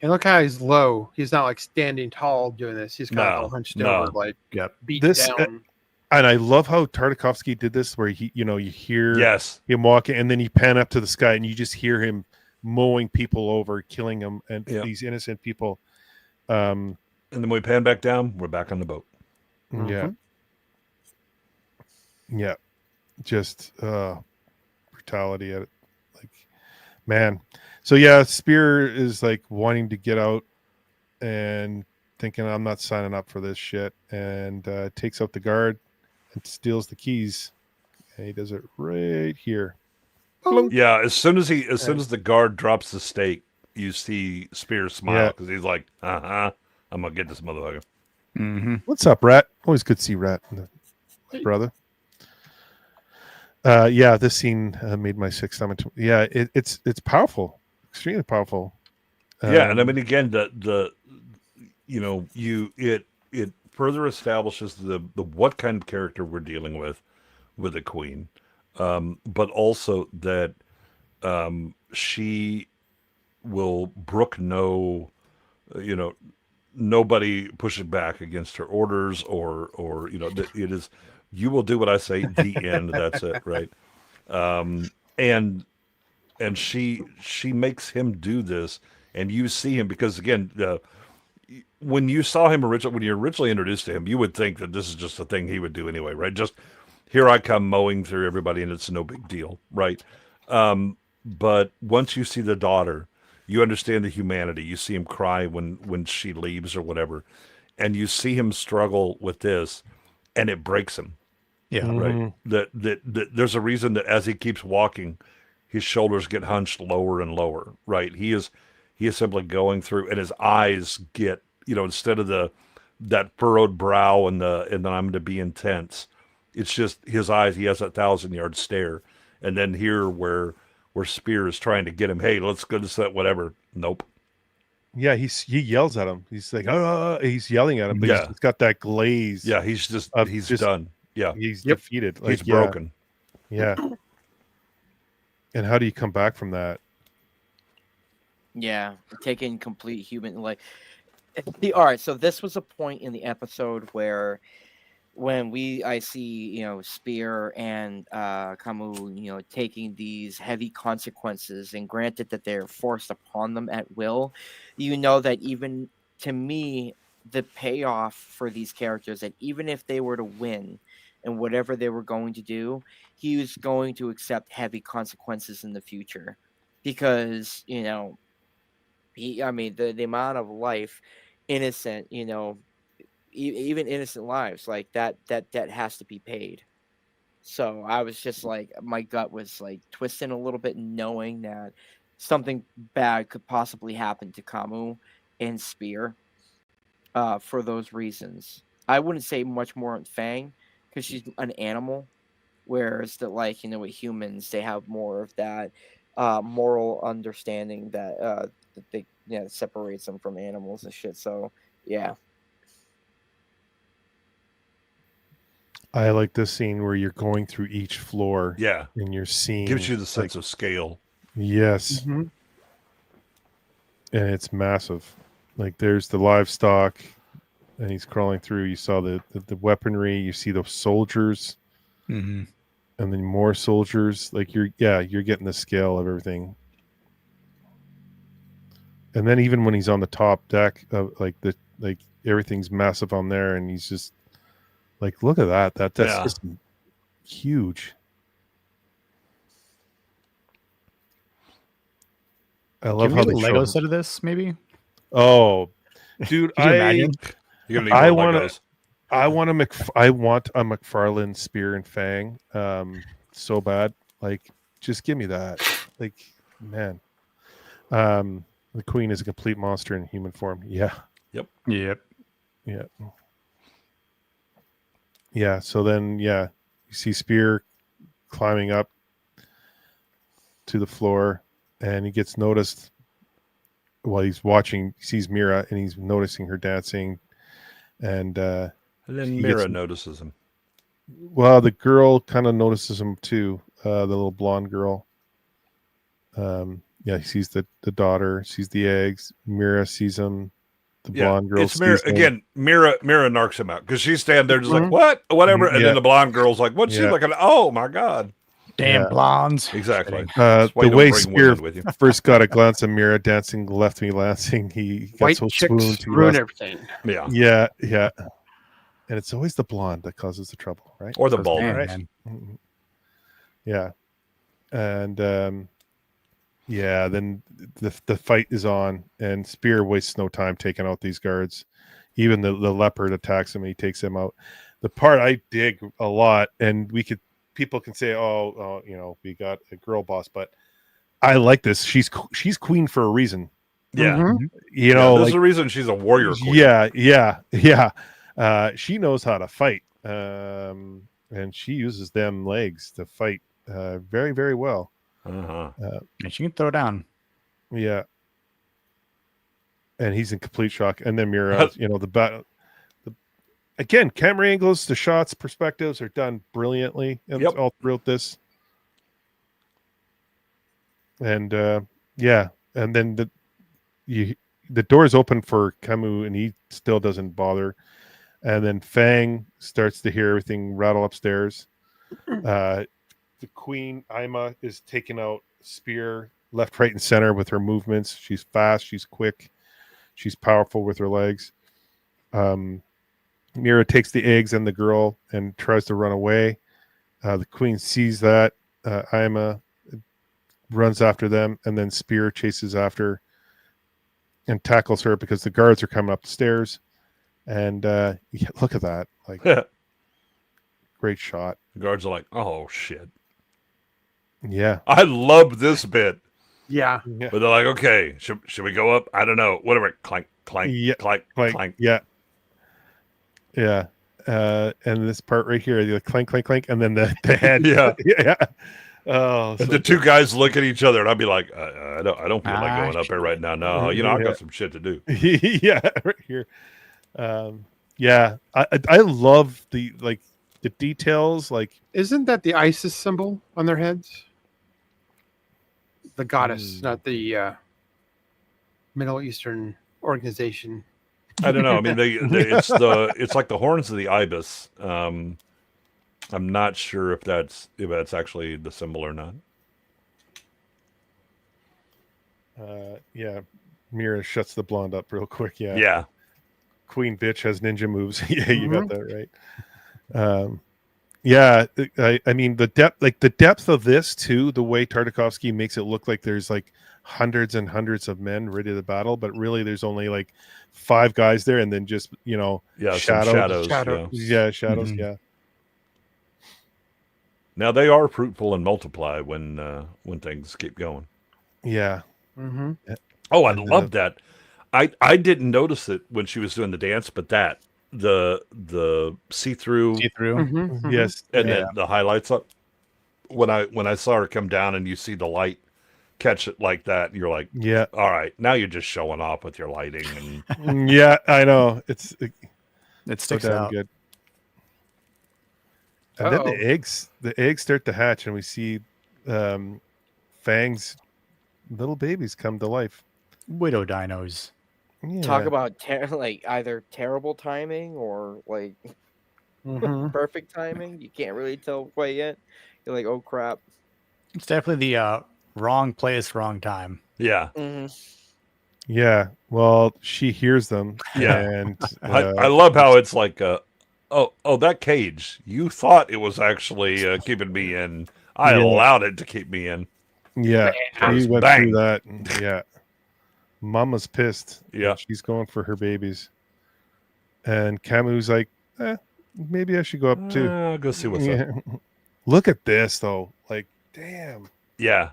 look how he's low. He's not like standing tall doing this. He's kind of hunched over, like beat down. And I love how Tartakovsky did this, where you hear him walking, and then you pan up to the sky, and you just hear him mowing people over, killing them, and these innocent people. And then we pan back down. We're back on the boat. Yeah. Yeah. Just brutality at it. Like, man. So yeah, Spear is like wanting to get out and thinking, I'm not signing up for this shit, and takes out the guard and steals the keys. And he does it right here. Yeah, as soon as the guard drops the stake, you see Spear smile because he's like, I'm gonna get this motherfucker. Mm-hmm. What's up, Rat? Always good to see Rat, brother. This scene made my sick stomach. It's powerful, extremely powerful. And I mean, again, it further establishes the what kind of character we're dealing with the queen, but also that she will brook nobody pushing back against her orders or that it is, you will do what I say, the end, that's it, right? And she makes him do this, and you see him, because again, when you saw him when you originally introduced to him, you would think that this is just a thing he would do anyway, right? Just, here I come mowing through everybody, and it's no big deal, right? But once you see the daughter, you understand the humanity. You see him cry when she leaves or whatever, and you see him struggle with this, and it breaks him. Yeah, right. That there's a reason that as he keeps walking, his shoulders get hunched lower and lower. Right. He is simply going through, and his eyes get, instead of that furrowed brow and then I'm going to be intense. It's just his eyes. He has that 1,000-yard stare, and then here where Spear is trying to get him. Hey, let's go to that. Whatever. Nope. Yeah, he yells at him. He's like, he's yelling at him, but he's got that glaze. Yeah, he's done. Yeah, he's defeated. Like, he's broken. Yeah. And how do you come back from that? Yeah, taking complete human, like, All right, so this was a point in the episode where when I see, Spear and Camus, taking these heavy consequences, and granted that they're forced upon them at will, that even to me, the payoff for these characters, that even if they were to win and whatever they were going to do, he was going to accept heavy consequences in the future, because the amount of life, innocent, even innocent lives like that has to be paid. So I was just like, my gut was like twisting a little bit, knowing that something bad could possibly happen to Camus and Spear, for those reasons. I wouldn't say much more on Fang, because she's an animal, whereas with humans, they have more of that moral understanding that they separates them from animals and shit. So yeah. I like this scene where you're going through each floor. Yeah. And you're seeing. Gives you the sense of scale. Yes. Mm-hmm. And it's massive. Like there's the livestock, and he's crawling through. You saw the weaponry. You see the soldiers, Mm-hmm. and then more soldiers. Like you're getting the scale of everything. And then even when he's on the top deck, everything's massive on there, and he's just like, look at that. That's just huge. I love Can we how get they a Lego set of this, maybe? Oh, dude, Could you imagine? You're gonna need more Legos. I want a McFarlane Spear and Fang, so bad. Like, just give me that. Like, man, the Queen is a complete monster in human form. Yeah. Yep. Yeah. Yeah. So then, you see Spear climbing up to the floor, and he gets noticed while he's watching. He sees Mira, and he's noticing her dancing, and then Mira notices him. Well, the girl kind of notices him too. The little blonde girl. He sees the daughter, sees the eggs. Mira sees him. The blonde girl. It's Mira again. Mira narcs him out because she's standing there just like, what, whatever, and then the blonde girl's like, what's she looking at? Oh my god, damn blondes! Exactly. The way Spear first got a glance at Mira dancing Left Me Lancing, he got White so chicks swooned. ruin everything. Yeah. And it's always the blonde that causes the trouble, right? Or the bald, right? Man. Yeah. And then the fight is on, and Spear wastes no time taking out these guards. Even the leopard attacks him, and he takes him out. The part I dig a lot, and people can say, we got a girl boss, but I like this. She's queen for a reason. Yeah. Mm-hmm. There's a reason she's a warrior queen. Yeah. She knows how to fight, and she uses them legs to fight very, very well. And she can throw down. Yeah. And he's in complete shock. And then Mira, the battle. Again, camera angles, the shots, perspectives are done brilliantly all throughout this. And and then the door's open for Camus, and he still doesn't bother. And then Fang starts to hear everything rattle upstairs. The Queen, Ima, is taking out Spear left, right, and center with her movements. She's fast. She's quick. She's powerful with her legs. Mira takes the eggs and the girl and tries to run away. The Queen sees that. Ima runs after them, and then Spear chases after and tackles her because the guards are coming up the stairs. And look at that. Like, great shot. The guards are like, oh shit. Yeah. I love this bit. Yeah. But they're like, okay, should we go up? I don't know. Whatever. Clank, clank, clank, clank. Yeah. And this part right here, the clank, clank, clank, and then the head. Yeah. Oh, and the two guys look at each other, and I'd be like, I don't feel like going up here right now. No, I got some shit to do. Yeah, right here. I love the details. Like, isn't that the ISIS symbol on their heads? The goddess, not the Middle Eastern organization. I don't know. I mean, it's like the horns of the ibis. I'm not sure if that's actually the symbol or not. Yeah, Mira shuts the blonde up real quick. Yeah. Yeah. Queen bitch has ninja moves. Yeah, you got that right. Yeah, I mean the depth of this too, the way Tartakovsky makes it look like there's like hundreds and hundreds of men ready to battle, but really there's only like 5 guys there, and then just shadows. shadows. Shadows. Mhm. Yeah. Now they are fruitful and multiply when things keep going. Yeah. Mm-hmm. Oh, I love that. I didn't notice it when she was doing the dance, but the see-through Mm-hmm. Yes. and yeah. then the highlights up. When I saw her come down and you see the light catch it like that, and you're like, Yeah. all right, now you're just showing off with your lighting and Yeah, I know. It so sticks damn out. good. And then the eggs start to hatch, and we see Fang's little babies come to life. Widow dinos. Yeah. Talk about like either terrible timing or like Mm-hmm. perfect timing. You can't really tell quite yet. You're like, oh crap. It's definitely the wrong place, wrong time. yeah. Mm-hmm. Yeah. Well, she hears them. Yeah. And I love how it's like, oh, that cage. You thought it was actually keeping me in. I Yeah. allowed it to keep me in. yeah, we Just went bang. through that. Yeah. Mama's pissed. Yeah. She's going for her babies. And Camu's like, maybe I should go up too. I'll go see what's up. Look at this though. Like, damn. Yeah.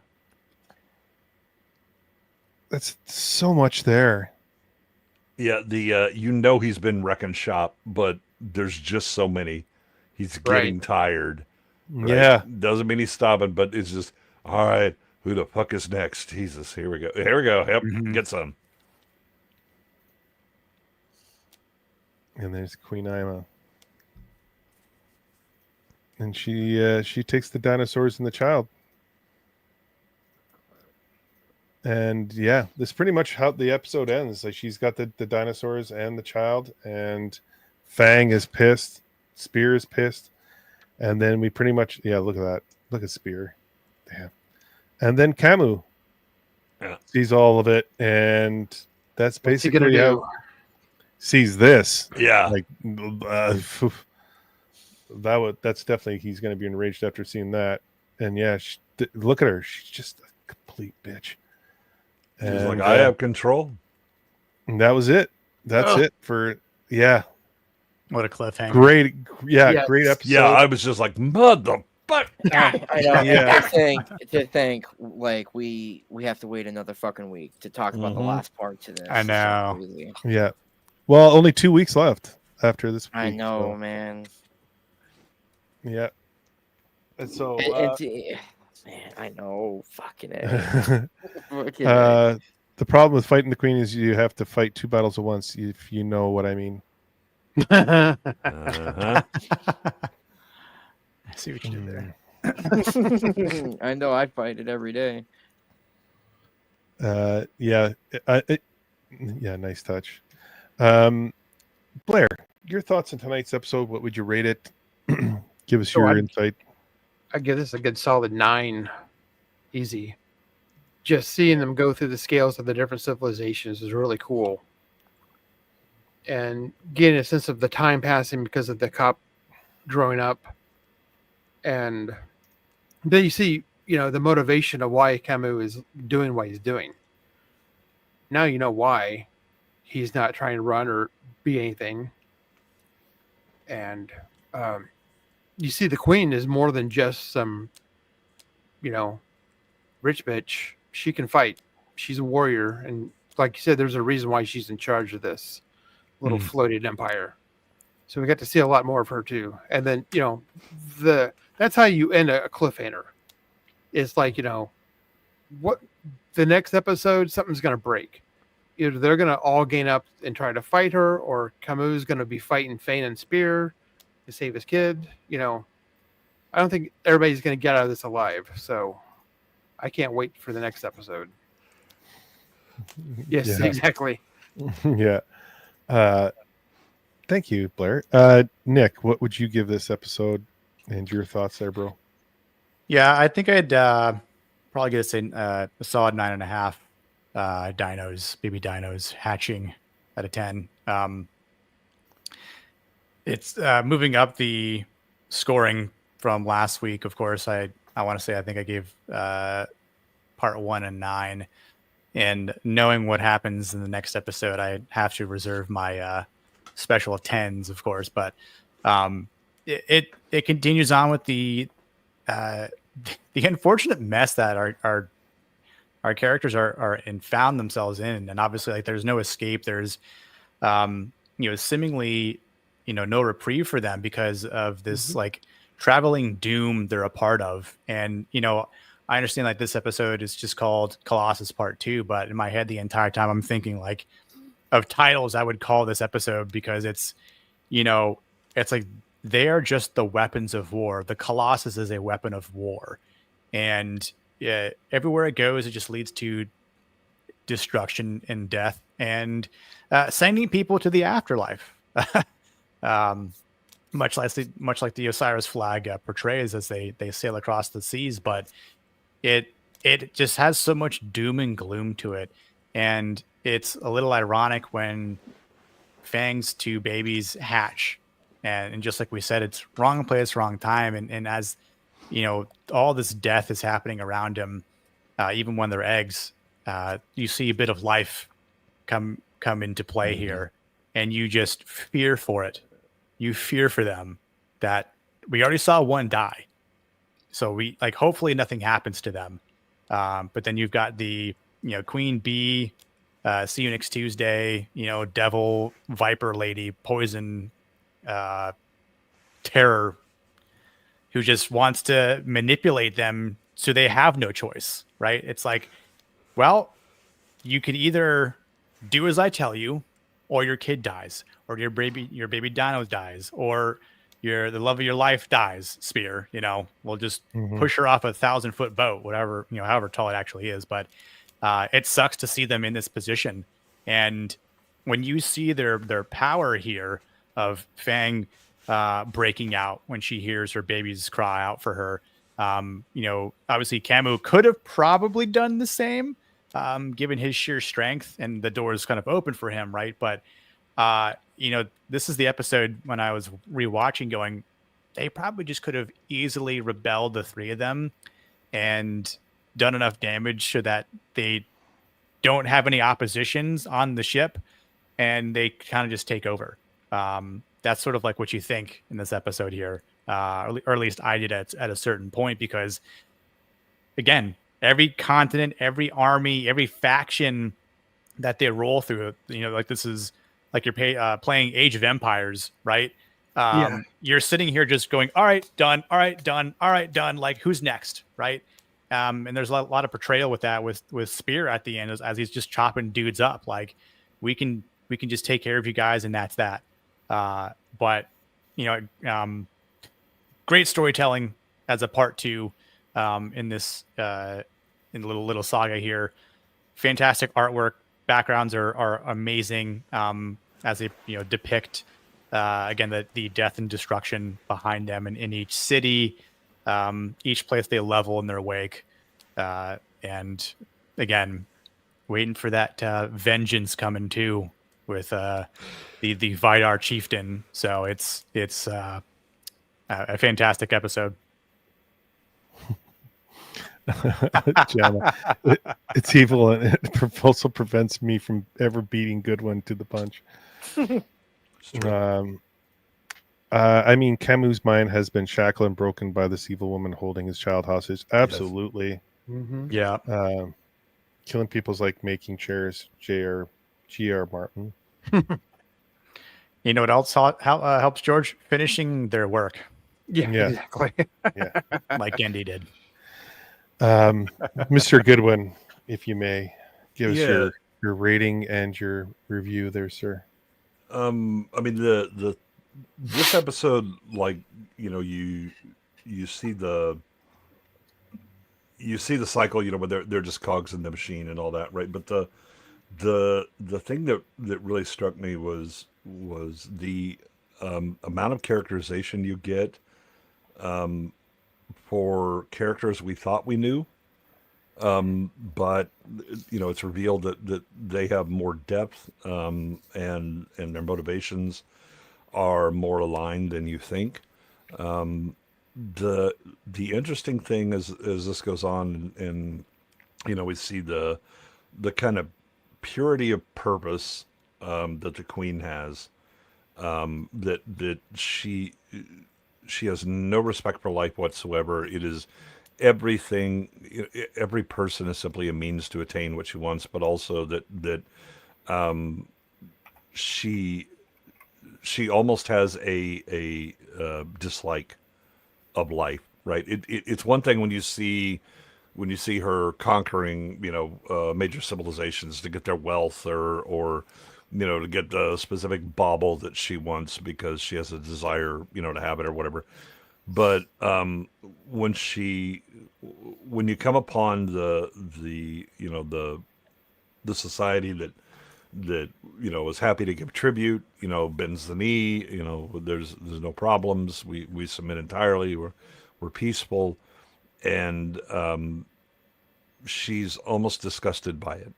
That's so much there. Yeah, he's been wrecking shop, but there's just so many. He's getting tired. Right? Yeah. Doesn't mean he's stopping, but it's just, all right, who the fuck is next? Jesus, here we go. Here we go. Yep, Mhm. get some. And there's Queen Ima. And she takes the dinosaurs and the child. And yeah, this is pretty much how the episode ends. Like she's got the dinosaurs and the child, and Fang is pissed, Spear is pissed, and then we pretty much look at that. Look at Spear. Damn. And then Camu sees all of it, and that's basically how sees this. Yeah. Like that's definitely he's gonna be enraged after seeing that. And yeah, look at her. She's just a complete bitch. She's like, I have control. And that was it. That's it for What a cliffhanger. Great episode. Yeah, I was just like, motherfucker. I know. Yeah. To think, like we have to wait another fucking week to talk about the last part to this. I know. It's so crazy. Yeah. Well, only 2 weeks left after this week. I know, so, man. yeah. And so man, I know. Fucking it. the problem with fighting the queen is you have to fight 2 battles at once, if you know what I mean. Uh-huh. I see what you did there. I know. I fight it every day. Yeah, nice touch. Blair, your thoughts on tonight's episode? What would you rate it? Give us your insight. I give this a good solid 9. Easy. Just seeing them go through the scales of the different civilizations is really cool. And getting a sense of the time passing because of the cop growing up. And then you see, the motivation of why Camu is doing what he's doing. Now you know why he's not trying to run or be anything. And you see the queen is more than just some, rich bitch. She can fight. She's a warrior. And like you said, there's a reason why she's in charge of this little floated empire. So we got to see a lot more of her too. And then, that's how you end a cliffhanger. It's like, what the next episode, something's going to break. Either they're going to all gain up and try to fight her, or Camus going to be fighting Fang and Spear to save his kid. I don't think everybody's going to get out of this alive. So I can't wait for the next episode. Yes, exactly. Yeah. Thank you, Blair. Nick, what would you give this episode and your thoughts there, bro? Yeah, I think I'd probably get a solid 9.5 baby dinos hatching out of 10. It's moving up the scoring from last week. Of course, I want to say I think I gave part 1 a 9, and knowing what happens in the next episode, I have to reserve my special 10s, of course. But it continues on with the unfortunate mess that our characters are and found themselves in, and obviously, like, there's no escape. There's seemingly no reprieve for them because of this like traveling doom they're a part of. And I understand like this episode is just called Colossus Part 2, but in my head the entire time I'm thinking like of titles I would call this episode, because it's like they are just the weapons of war. The Colossus is a weapon of war, and everywhere it goes it just leads to destruction and death, and sending people to the afterlife. Much like the Osiris flag portrays as they sail across the seas. But it just has so much doom and gloom to it, and it's a little ironic when Fang's 2 babies hatch, and just like we said, it's wrong place, wrong time, and as all this death is happening around him, even when they're eggs, you see a bit of life come into play here, and you just fear for it. You fear for them. That we already saw one die, so we like hopefully nothing happens to them. But then you've got the Queen Bee, see you next Tuesday. Devil Viper Lady, Poison Terror, who just wants to manipulate them so they have no choice, right? It's like, well, you could either do as I tell you, or your kid dies, or your baby dino dies, or the love of your life dies. Spear, we'll just push her off a 1,000-foot boat, whatever, however tall it actually is. But it sucks to see them in this position. And when you see their power here of Fang breaking out when she hears her babies cry out for her, obviously Camus could have probably done the same, given his sheer strength, and the door is kind of open for him, right? But this is the episode when I was rewatching going, they probably just could have easily rebelled, the 3 of them, and done enough damage so that they don't have any oppositions on the ship, and they kind of just take over. That's sort of like what you think in this episode here, or at least I did at a certain point, because again, every continent, every army, every faction that they roll through, like this is like you're playing Age of Empires, right? You're sitting here just going, all right, done, all right, done, all right, done. Like, who's next, right? And there's a lot of portrayal with that with Spear at the end as he's just chopping dudes up. Like, we can just take care of you guys, and that's that. But great storytelling as a part 2 in this in the little saga here. Fantastic artwork. Backgrounds are amazing, as they depict again the death and destruction behind them in each city, each place they level in their wake, and again waiting for that vengeance coming too with the Vidar chieftain. So it's a fantastic episode. Jana, it's evil, and it also prevents me from ever beating Goodwin to the punch. I mean, Camus' mind has been shackled and broken by this evil woman holding his child hostage. Absolutely. Yes. Mm-hmm. Yeah. Killing people's like making chairs. G.R. Martin. You know what else helps George? Finishing their work. Yeah. Exactly. Yeah. Like Genndy did. Mr. Goodwin, if you may, give us Yeah. your rating and your review there, sir. I mean, this episode, like, you see the cycle, where they're just cogs in the machine and all that, right? But The thing that really struck me was the amount of characterization you get for characters we thought we knew, but it's revealed that they have more depth, and their motivations are more aligned than you think. Um, the interesting thing as this goes on, and we see the kind of purity of purpose that the queen has, that she has no respect for life whatsoever. It is everything. Every person is simply a means to attain what she wants, but also that um, she almost has a dislike of life. Right. It's one thing when you see her conquering, major civilizations to get their wealth, or to get the specific bauble that she wants because she has a desire, to have it or whatever. But when you come upon the society that is happy to give tribute, bends the knee, there's no problems. We submit entirely. We're peaceful, and she's almost disgusted by it,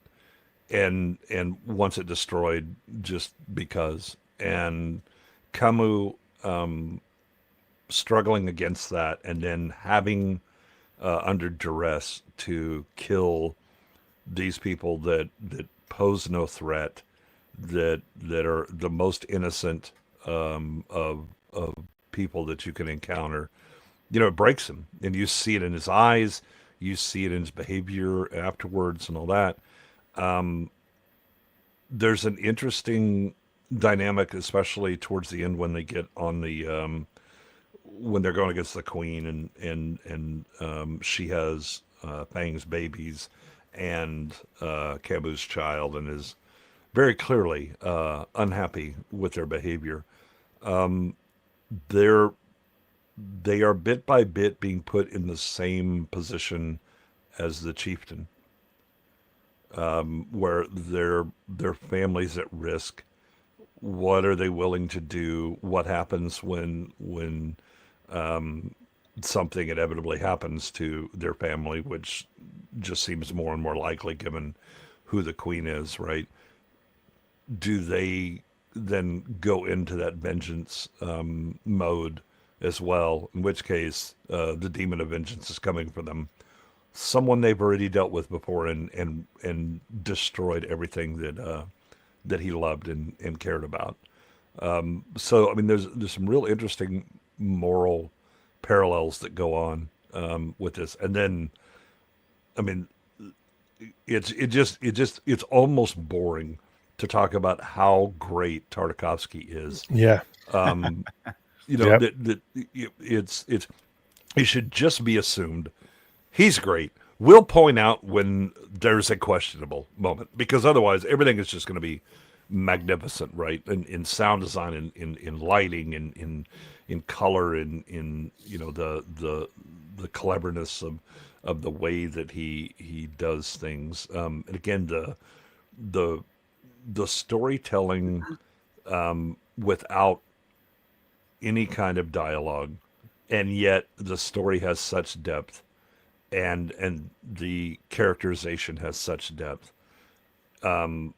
and wants it destroyed just because. And Camus struggling against that, and then having under duress to kill these people that pose no threat, that are the most innocent of people that you can encounter. It breaks him, and you see it in his eyes, you see it in his behavior afterwards, and all that. There's an interesting dynamic, especially towards the end when they get on the when they're going against the queen, and she has Fang's babies and Camus's child, and is very clearly unhappy with their behavior. They are bit by bit being put in the same position as the chieftain, where their family's at risk. What are they willing to do? What happens when something inevitably happens to their family, which just seems more and more likely given who the queen is, right? Do they then go into that vengeance mode as well? In which case, the demon of vengeance is coming for them. Someone they've already dealt with before, and destroyed everything that he loved and cared about. So, I mean, there's some real interesting moral parallels that go on with this. And then, I mean, it's almost boring to talk about how great Tartakovsky is. Yeah. Yep. That it should just be assumed he's great. We'll point out when there's a questionable moment, because otherwise everything is just going to be magnificent, right? In sound design, in lighting, in color, in the cleverness of the way that he does things. And again, the storytelling without any kind of dialogue, and yet the story has such depth, and the characterization has such depth. I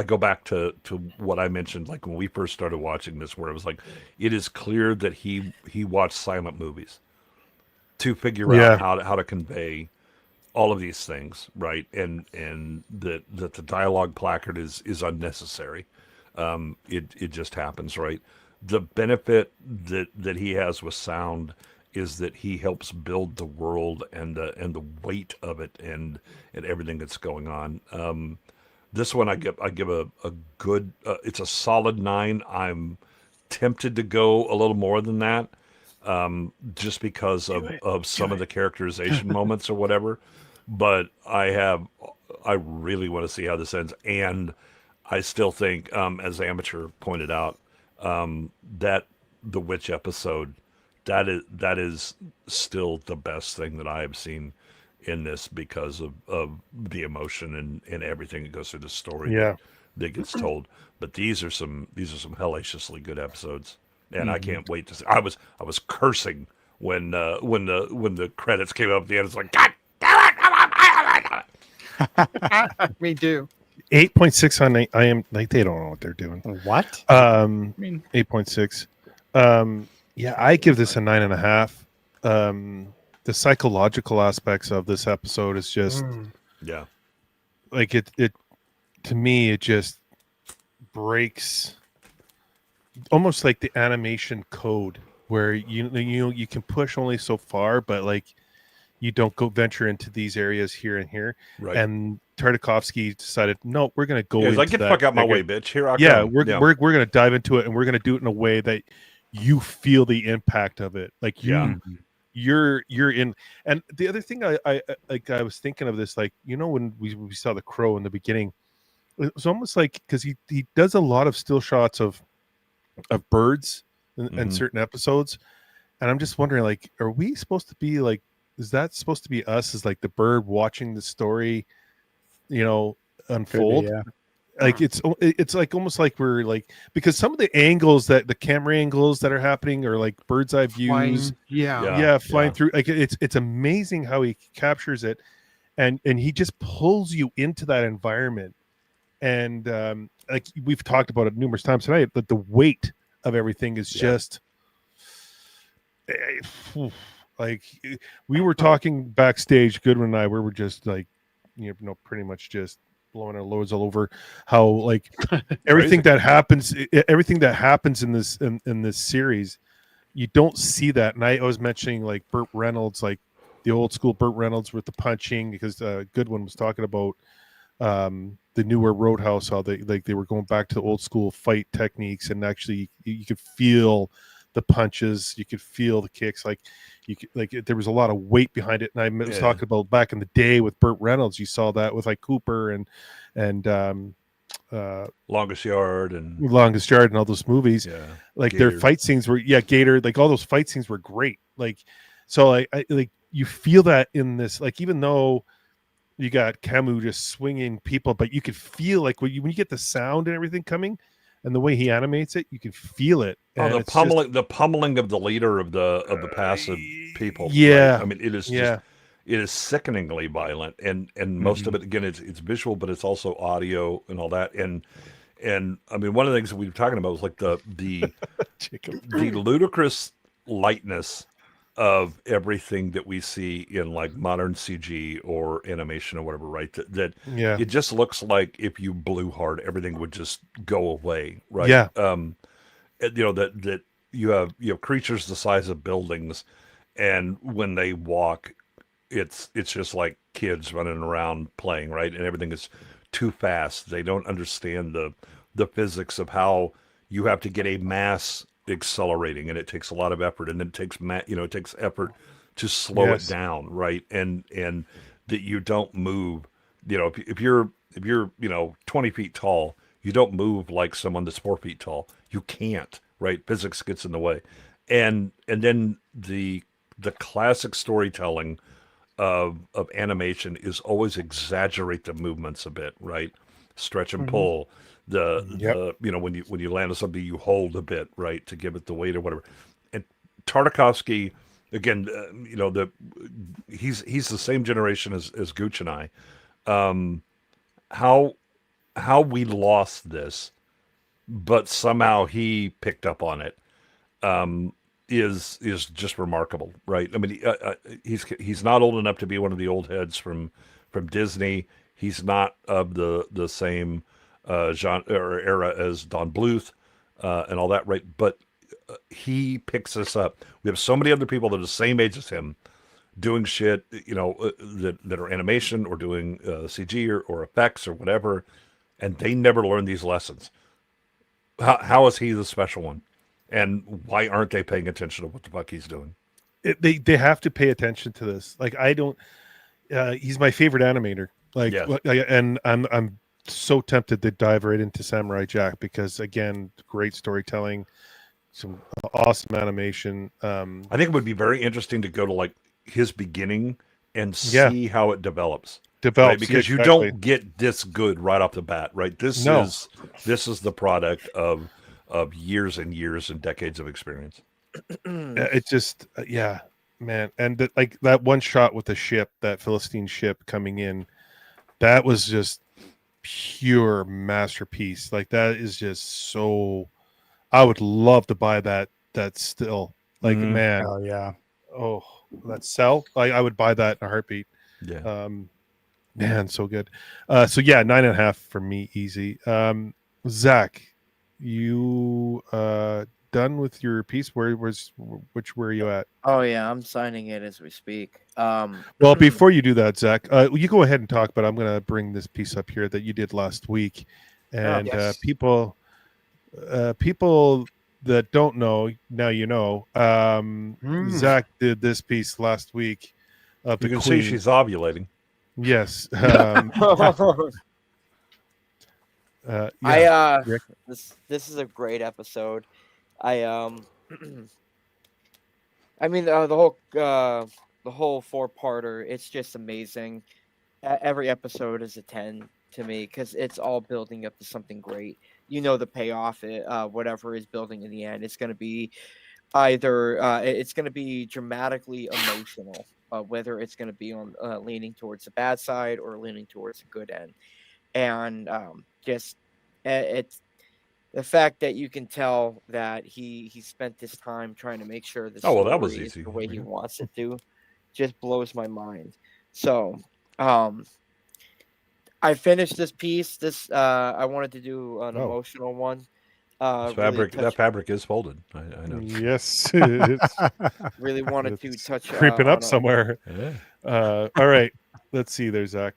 go back to what I mentioned, like when we first started watching this, where it was like, it is clear that he watched silent movies to figure out how to convey all of these things, right? And that the dialogue placard is unnecessary. It just happens, right? The benefit that he has with sound is that he helps build the world and the weight of it and everything that's going on. This one I give a good. It's a solid 9. I'm tempted to go a little more than that, just because of some of the characterization moments or whatever. But I really want to see how this ends, and I still think, as Amateur pointed out, that the witch episode, that is still the best thing that I have seen in this because of the emotion and everything that goes through the story Yeah. that gets told. But these are some hellaciously good episodes, and I Mm-hmm. can't wait to see. I was cursing when the credits came up at the end. It's like, God damn it! Me too. 8.6 on I am like they don't know what they're doing. What? I mean, 8.6. Yeah, I give this a 9.5. The psychological aspects of this episode is just Yeah, like it to me it just breaks almost like the animation code where you can push only so far, but like you don't go venture into these areas here and here. right. And Tartakovsky decided, no, we're going to go Yeah, it's into like, get the that fuck out my bigger- way, bitch. Here I Yeah, come. we're going to dive into it, and we're going to do it in a way that you feel the impact of it. Like you're in. And the other thing I was thinking of this, like, when we saw the crow in the beginning, it was almost like, because he does a lot of still shots of birds in certain episodes, and I'm just wondering, like, are we supposed to be like, is that supposed to be us as like the bird watching the story, unfold? yeah. Like it's like almost like we're like, because some of the angles that the camera angles that are happening are like bird's eye views. Flying through, like it's amazing how he captures it, and he just pulls you into that environment. And like we've talked about it numerous times tonight, but the weight of everything is just like, we were talking backstage, Goodwin and I, we were just like, pretty much just blowing our loads all over how like everything that happens in this series, you don't see that. And I was mentioning like Burt Reynolds, like the old school Burt Reynolds with the punching, because Goodwin was talking about the newer Roadhouse, how they were going back to the old school fight techniques, and actually you could feel the punches, you could feel the kicks, like you could, like there was a lot of weight behind it. And I was talking about back in the day with Burt Reynolds, you saw that with like Cooper and Longest Yard and all those movies. Like Gator. their fight scenes were Gator, like all those fight scenes were great. Like, so I like, you feel that in this, like, even though you got Camus just swinging people, but you could feel like when you get the sound and everything coming, and the way he animates it, you can feel it. And the pummeling of the leader of the passive people. Yeah, right? I mean, it is just, it is sickeningly violent, and most of it, again, it's visual, but it's also audio and all that. And I mean, one of the things that we were talking about was like the ludicrous lightness of everything that we see in like modern CG or animation or whatever, right? That it just looks like if you blew hard, everything would just go away, right? Yeah. That you have creatures the size of buildings, and when they walk, it's just like kids running around playing, right? And everything is too fast. They don't understand the physics of how you have to get a mass accelerating, and it takes a lot of effort, and then it takes effort to slow it down, right? And that you don't move, if you're 20 feet tall, you don't move like someone that's 4 feet tall. You can't, right? Physics gets in the way. And then the classic storytelling of animation is always exaggerate the movements a bit, right? Stretch and pull. When you land on something, you hold a bit, right, to give it the weight or whatever. And Tartakovsky, again, he's the same generation as Gooch and I. How we lost this, but somehow he picked up on it, is just remarkable, right? I mean, he's not old enough to be one of the old heads from Disney. He's not of the same genre or era as Don Bluth and all that, right? But he picks us up. We have so many other people that are the same age as him doing shit, that are animation or doing CG or effects or whatever, and they never learn these lessons. How is he the special one? And why aren't they paying attention to what the fuck he's doing? They have to pay attention to this. Like, I don't. He's my favorite animator. Like, and I'm so tempted to dive right into Samurai Jack, because again, great storytelling, some awesome animation. I think it would be very interesting to go to like his beginning and see how it develops. Develops right? Because you don't get this good right off the bat, right? This is the product of years and years and decades of experience. It just man, and like that one shot with the ship, that Philistine ship coming in, that was just pure masterpiece. Like that is just so. I would love to buy that still. Like man, oh yeah, oh that cell. I would buy that in a heartbeat. Yeah. Man, so good. So yeah, 9.5 for me, easy. Zach, you done with your piece? Where are you at? Oh yeah, I'm signing it as we speak. Well, before you do that, Zach, you go ahead and talk, but I'm going to bring this piece up here that you did last week, and yes. people that don't know now, you know. Zach did this piece last week of the You can Queen. see she's ovulating. Yes. This is a great episode. I mean the whole 4-parter. It's just amazing. Every episode is a 10 to me because it's all building up to something great. You know the payoff. Whatever is building in the end, it's going to be either it's going to be dramatically emotional. Whether it's going to be on leaning towards the bad side or leaning towards the good end, and just it's the fact that you can tell that he spent this time trying to make sure the story that was is easy. the way he wants it to, just blows my mind. So I finished this piece. I wanted to do an emotional one. That fabric is folded. I know. Yes, it's really wanted to touch creeping up somewhere. Yeah. All right, let's see there, Zach.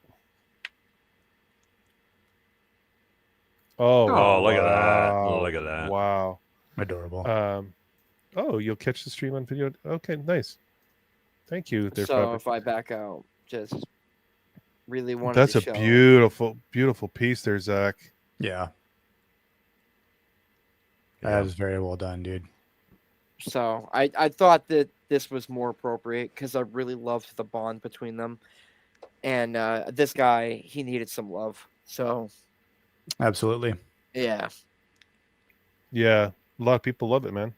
Oh, look at that! Look at that! Wow, adorable. You'll catch the stream on video. Okay, nice. Thank you. So if I back out, just really wanted. That's to a show. beautiful, beautiful piece there, Zach. Yeah. That was very well done, dude. So I thought that this was more appropriate because I really loved the bond between them, and this guy, he needed some love. So absolutely, yeah, a lot of people love it, man.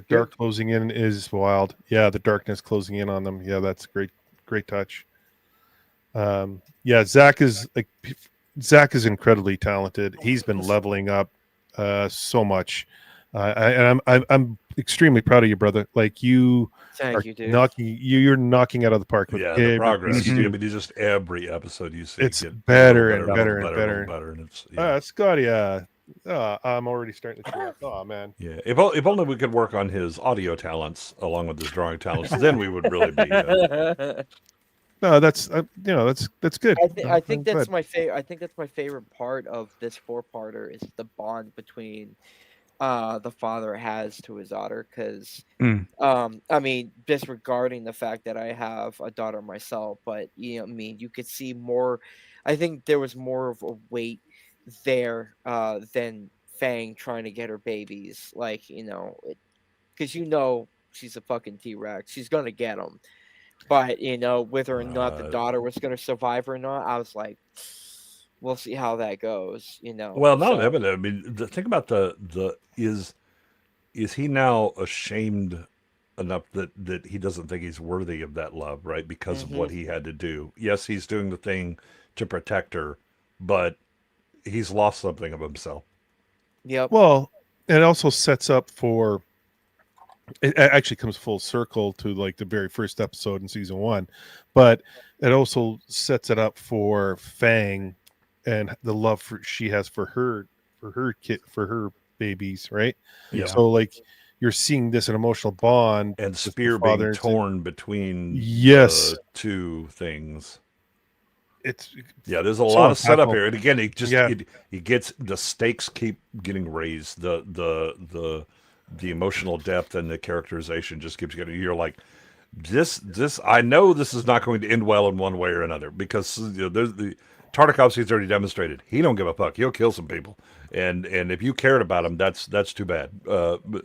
Dark closing in is wild. Yeah, the darkness closing in on them. Yeah, that's great touch. Zach is incredibly talented. He's been leveling up so much, and I'm extremely proud of you, brother. Like you thank you, dude. You're knocking out of the park. With the progress. I mean, just every episode you see, it's better and better. And it's Scotty, I'm already starting to cheer up. Oh man, yeah. If only we could work on his audio talents along with his drawing talents, then we would really be. No, that's that's good. I think that's my favorite. I think that's my favorite part of this 4-parter is the bond between the father has to his daughter. Because I mean, disregarding the fact that I have a daughter myself, but I mean, you could see more. I think there was more of a weight there than Fang trying to get her babies. Like because she's a fucking T-Rex. She's gonna get them. But whether or not the daughter was going to survive or not, I was like, we'll see how that goes. Well, not evident. I mean, think about is he now ashamed enough that he doesn't think he's worthy of that love, right? Because of what he had to do. Yes, he's doing the thing to protect her, but he's lost something of himself. Yep. Well, it also sets up for. It actually comes full circle to like the very first episode in season 1, but it also sets it up for Fang and the love she has for her kid, for her babies, right? Yeah. So like you're seeing this an emotional bond and Spear being torn between two things. There's a lot of setup here, and again, he gets the stakes keep getting raised. The emotional depth and the characterization just keeps getting. You're like, this. I know this is not going to end well in one way or another because the Tartakovsky's already demonstrated he don't give a fuck. He'll kill some people, and if you cared about him, that's too bad.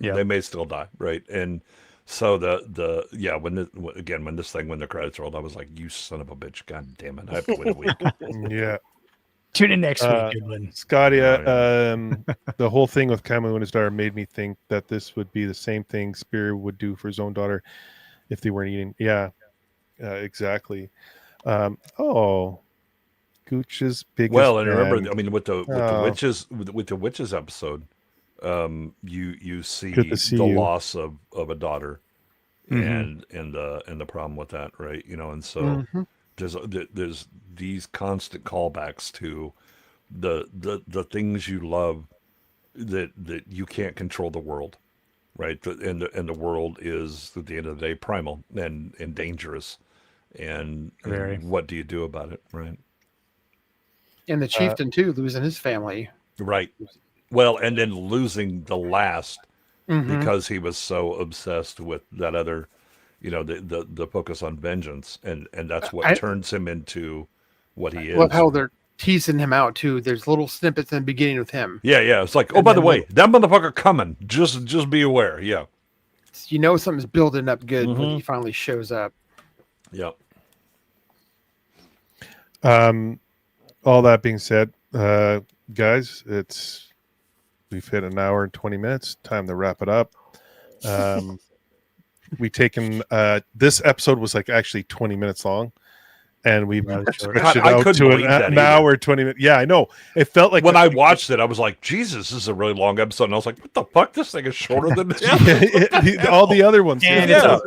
They may still die, right? And So when the credits rolled, I was like, you son of a bitch, god damn it, I have to wait a week. Yeah. Tune in next week, Goodwin. Scotty, Yeah. the whole thing with Camus and his daughter made me think that this would be the same thing Spear would do for his own daughter if they weren't eating. Yeah, exactly. Gooch's biggest Well, and fan. remember, I mean, with the witches episode, you see the loss of a daughter, and the problem with that, right? You know, and so there's these constant callbacks to the things you love that you can't control the world, right? And the world is at the end of the day primal and dangerous, and what do you do about it, right? And the chieftain too, losing his family. Right. Well, and then losing the last because he was so obsessed with that other, you know, the focus on vengeance, and that's what turns him into what he is. Love how they're teasing him out too. There's little snippets in the beginning with him. Yeah. It's like, oh, by the way, that motherfucker coming. Just be aware. Yeah. You know something's building up good when he finally shows up. Yeah. All that being said, guys, we've hit an hour and 20 minutes. Time to wrap it up. We taken this episode was like actually 20 minutes long, and we stretched it out to an hour 20 minutes. Yeah, I know. It felt like when I watched it, I was like, Jesus, this is a really long episode. And I was like, what the fuck? This thing is shorter than this. All the other ones. And yeah.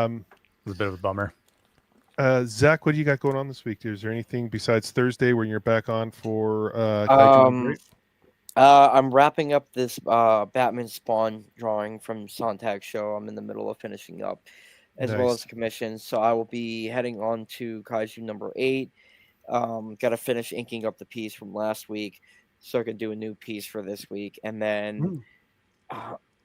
It was a bit of a bummer. Zach, what do you got going on this week? Is there anything besides Thursday when you're back on for I'm wrapping up this Batman Spawn drawing from Sontag's show. I'm in the middle of finishing up, as well as commissions. So I will be heading on to Kaiju number 8. Got to finish inking up the piece from last week, so I can do a new piece for this week. And then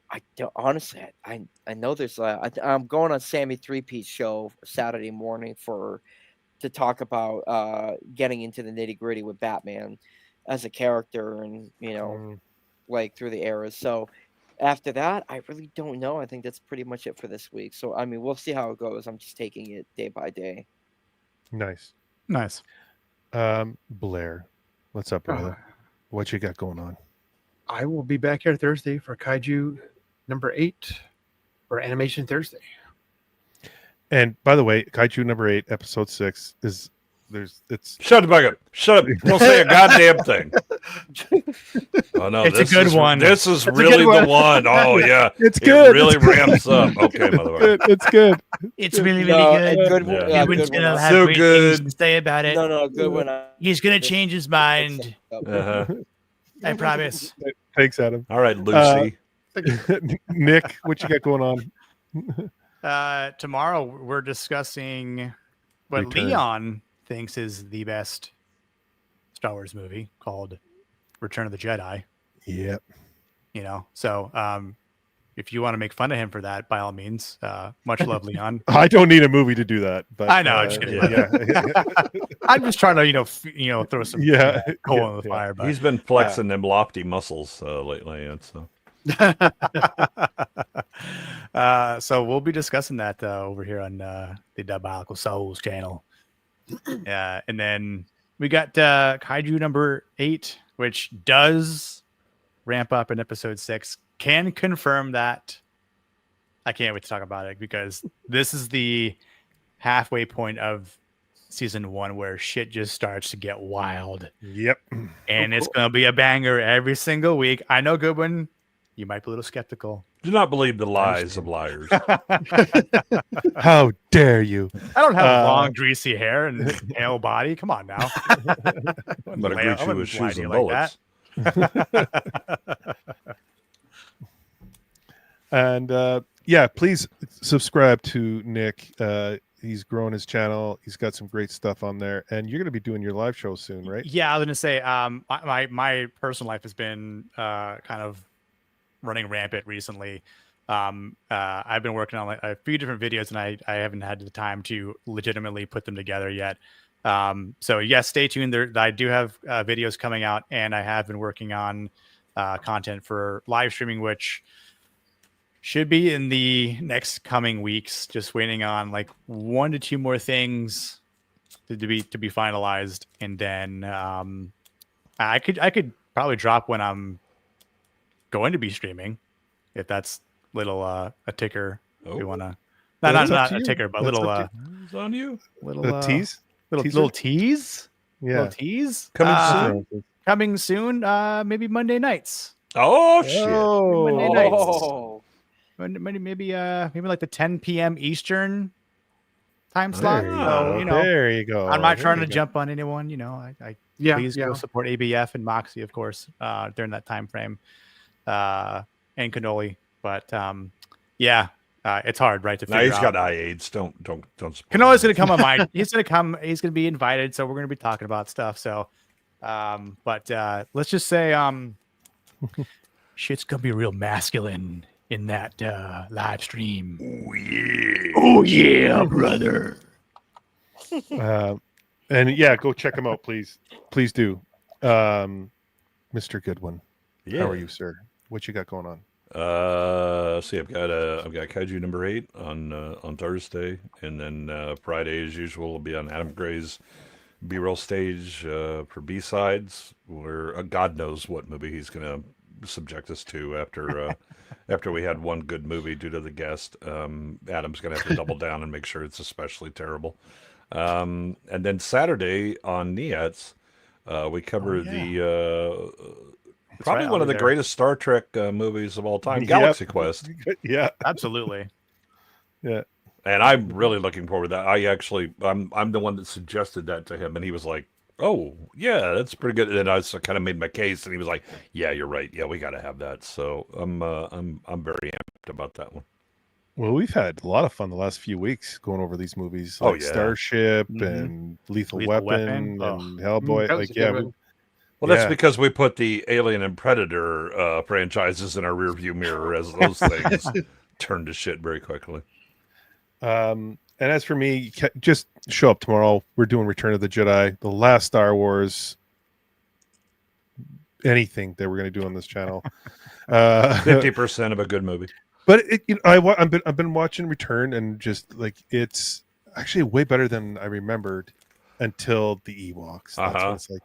I don't, honestly, I know there's I'm going on Sammy 3-piece show Saturday morning to talk about getting into the nitty gritty with Batman as a character, and like through the eras. So after that, I really don't know. I think that's pretty much it for this week. So I mean, we'll see how it goes. I'm just taking it day by day. Nice. Blair, what's up, brother? What you got going on? I will be back here Thursday for Kaiju number 8 for Animation Thursday. And by the way, Kaiju number 8, episode 6 is it's shut the fuck up. Shut up. Don't say a goddamn thing. Oh no, it's a good one. This is really the one. Oh yeah. It's good. It really ramps up. Okay, motherfucker. It's good. It's really good. Goodwin's gonna have great things to say about it. No, Goodwin. He's gonna change his mind. I promise. Thanks, Adam. All right, Lucy. Nick, what you got going on? Tomorrow we're discussing what Leon thinks is the best Star Wars movie, called Return of the Jedi. Yep. So if you want to make fun of him for that, by all means, much love, Leon. I don't need a movie to do that, but I know. I'm just trying to throw some coal in the fire. But he's been flexing them lofty muscles lately, so. So we'll be discussing that over here on the Diabolical Souls channel. And then we got Kaiju number 8, which does ramp up in episode 6. Can confirm that. I can't wait to talk about it, because this is the halfway point of season 1 where shit just starts to get wild. Yep. And it's going to be a banger every single week. I know, Goodwin, you might be a little skeptical. Do not believe the lies of liars. How dare you? I don't have long, greasy hair and pale body. Come on now. I'm going to greet you with shoes and bullets. And please subscribe to Nick. He's growing his channel. He's got some great stuff on there, and you're going to be doing your live show soon, right? Yeah, I was going to say, my personal life has been kind of running rampant recently. I've been working on a few different videos, and I haven't had the time to legitimately put them together yet. So yes, stay tuned. I do have videos coming out, and I have been working on content for live streaming, which Should be in the next coming weeks. Just waiting on like 1 to 2 more things to be finalized, and then I could probably drop when I'm going to be streaming, if that's little a ticker. We want to not a ticker, but little It's on you. little tease, little tease. yeah, Little tease Coming soon. Maybe Monday nights. Oh shit! Monday nights. Oh, Maybe like the 10 p.m. Eastern time slot. There you So go. you know, There you go. I'm not trying There to you go. jump on anyone. You know, please go support ABF and Moxie, of course, during that time frame, and Cannoli. But it's hard, right? To figure He's out. got eye aids. Don't. Cannoli's gonna come on mine. He's gonna come. He's gonna be invited, so we're gonna be talking about stuff. So, but let's just say, shit's gonna be real masculine in that live stream. Oh yeah, brother. And yeah, go check him out, please. Please do. Mr. Goodwin. Yeah. How are you, sir? What you got going on? See, I've got Kaiju number 8 on Thursday, and then Friday, as usual, will be on Adam Gray's B-roll stage for B-sides, where God knows what movie he's gonna subject us to after we had one good movie due to the guest. Adam's gonna have to double down and make sure it's especially terrible. And then Saturday on NIATS, we cover the probably one of the greatest Star Trek movies of all time, Galaxy Quest. Yeah, absolutely. Yeah, and I'm really looking forward to that. I'm the one that suggested that to him, and he was like, "Oh, yeah, that's pretty good." And I kind of made my case, and he was like, "Yeah, you're right. Yeah, we got to have that." So I'm very amped about that one. Well, we've had a lot of fun the last few weeks going over these movies, Oh, like yeah. Starship and Lethal Weapon and Hellboy. That was a good one. Well, that's because we put the Alien and Predator franchises in our rearview mirror as those things turn to shit very quickly. And as for me, just show up tomorrow. We're doing Return of the Jedi, the last Star Wars, anything that we're going to do on this channel. 50% of a good movie. But I've been watching Return, and just like it's actually way better than I remembered until the Ewoks. That's when it's like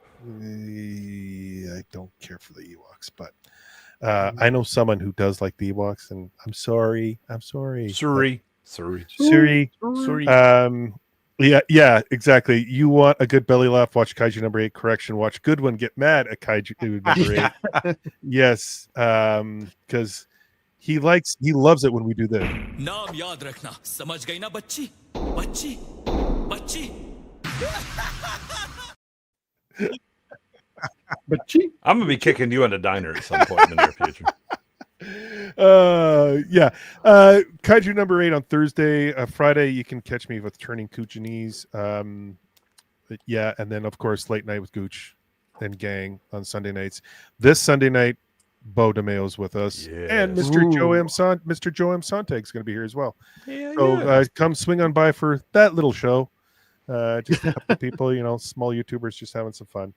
I don't care for the Ewoks, but I know someone who does like the Ewoks, and I'm sorry. Sorry. Yeah, exactly. You want a good belly laugh? Watch Kaiju number 8. Correction. Watch Goodwin get mad at Kaiju number 8. Yes, because he loves it when we do this. नाम याद रखना समझ गई ना बच्ची बच्ची बच्ची I'm gonna be kicking you in a diner at some point in the near future. Kaiju number 8 on Thursday. Friday you can catch me with Turning Kuchinese. And then of course late night with Gooch and gang on Sunday nights. This Sunday night Bo DeMayo's with us, and Mr. Joe M. Sontag's going to be here as well. So come swing on by for that little show. Just a couple of people, small YouTubers just having some fun.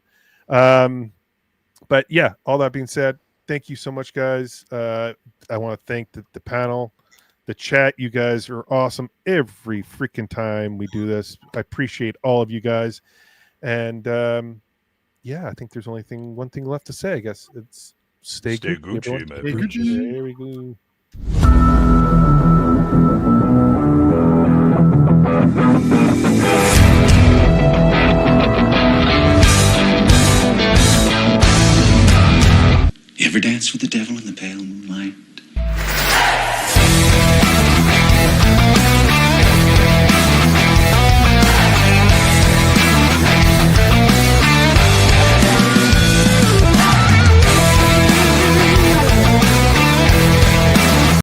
But yeah, all that being said, thank you so much, guys. I want to thank the panel, the chat. You guys are awesome every freaking time we do this. I appreciate all of you guys. And I think there's only one thing left to say, I guess. It's Stay Gucci, man. Stay Gucci. There we go. You ever dance with the devil in the pale moonlight?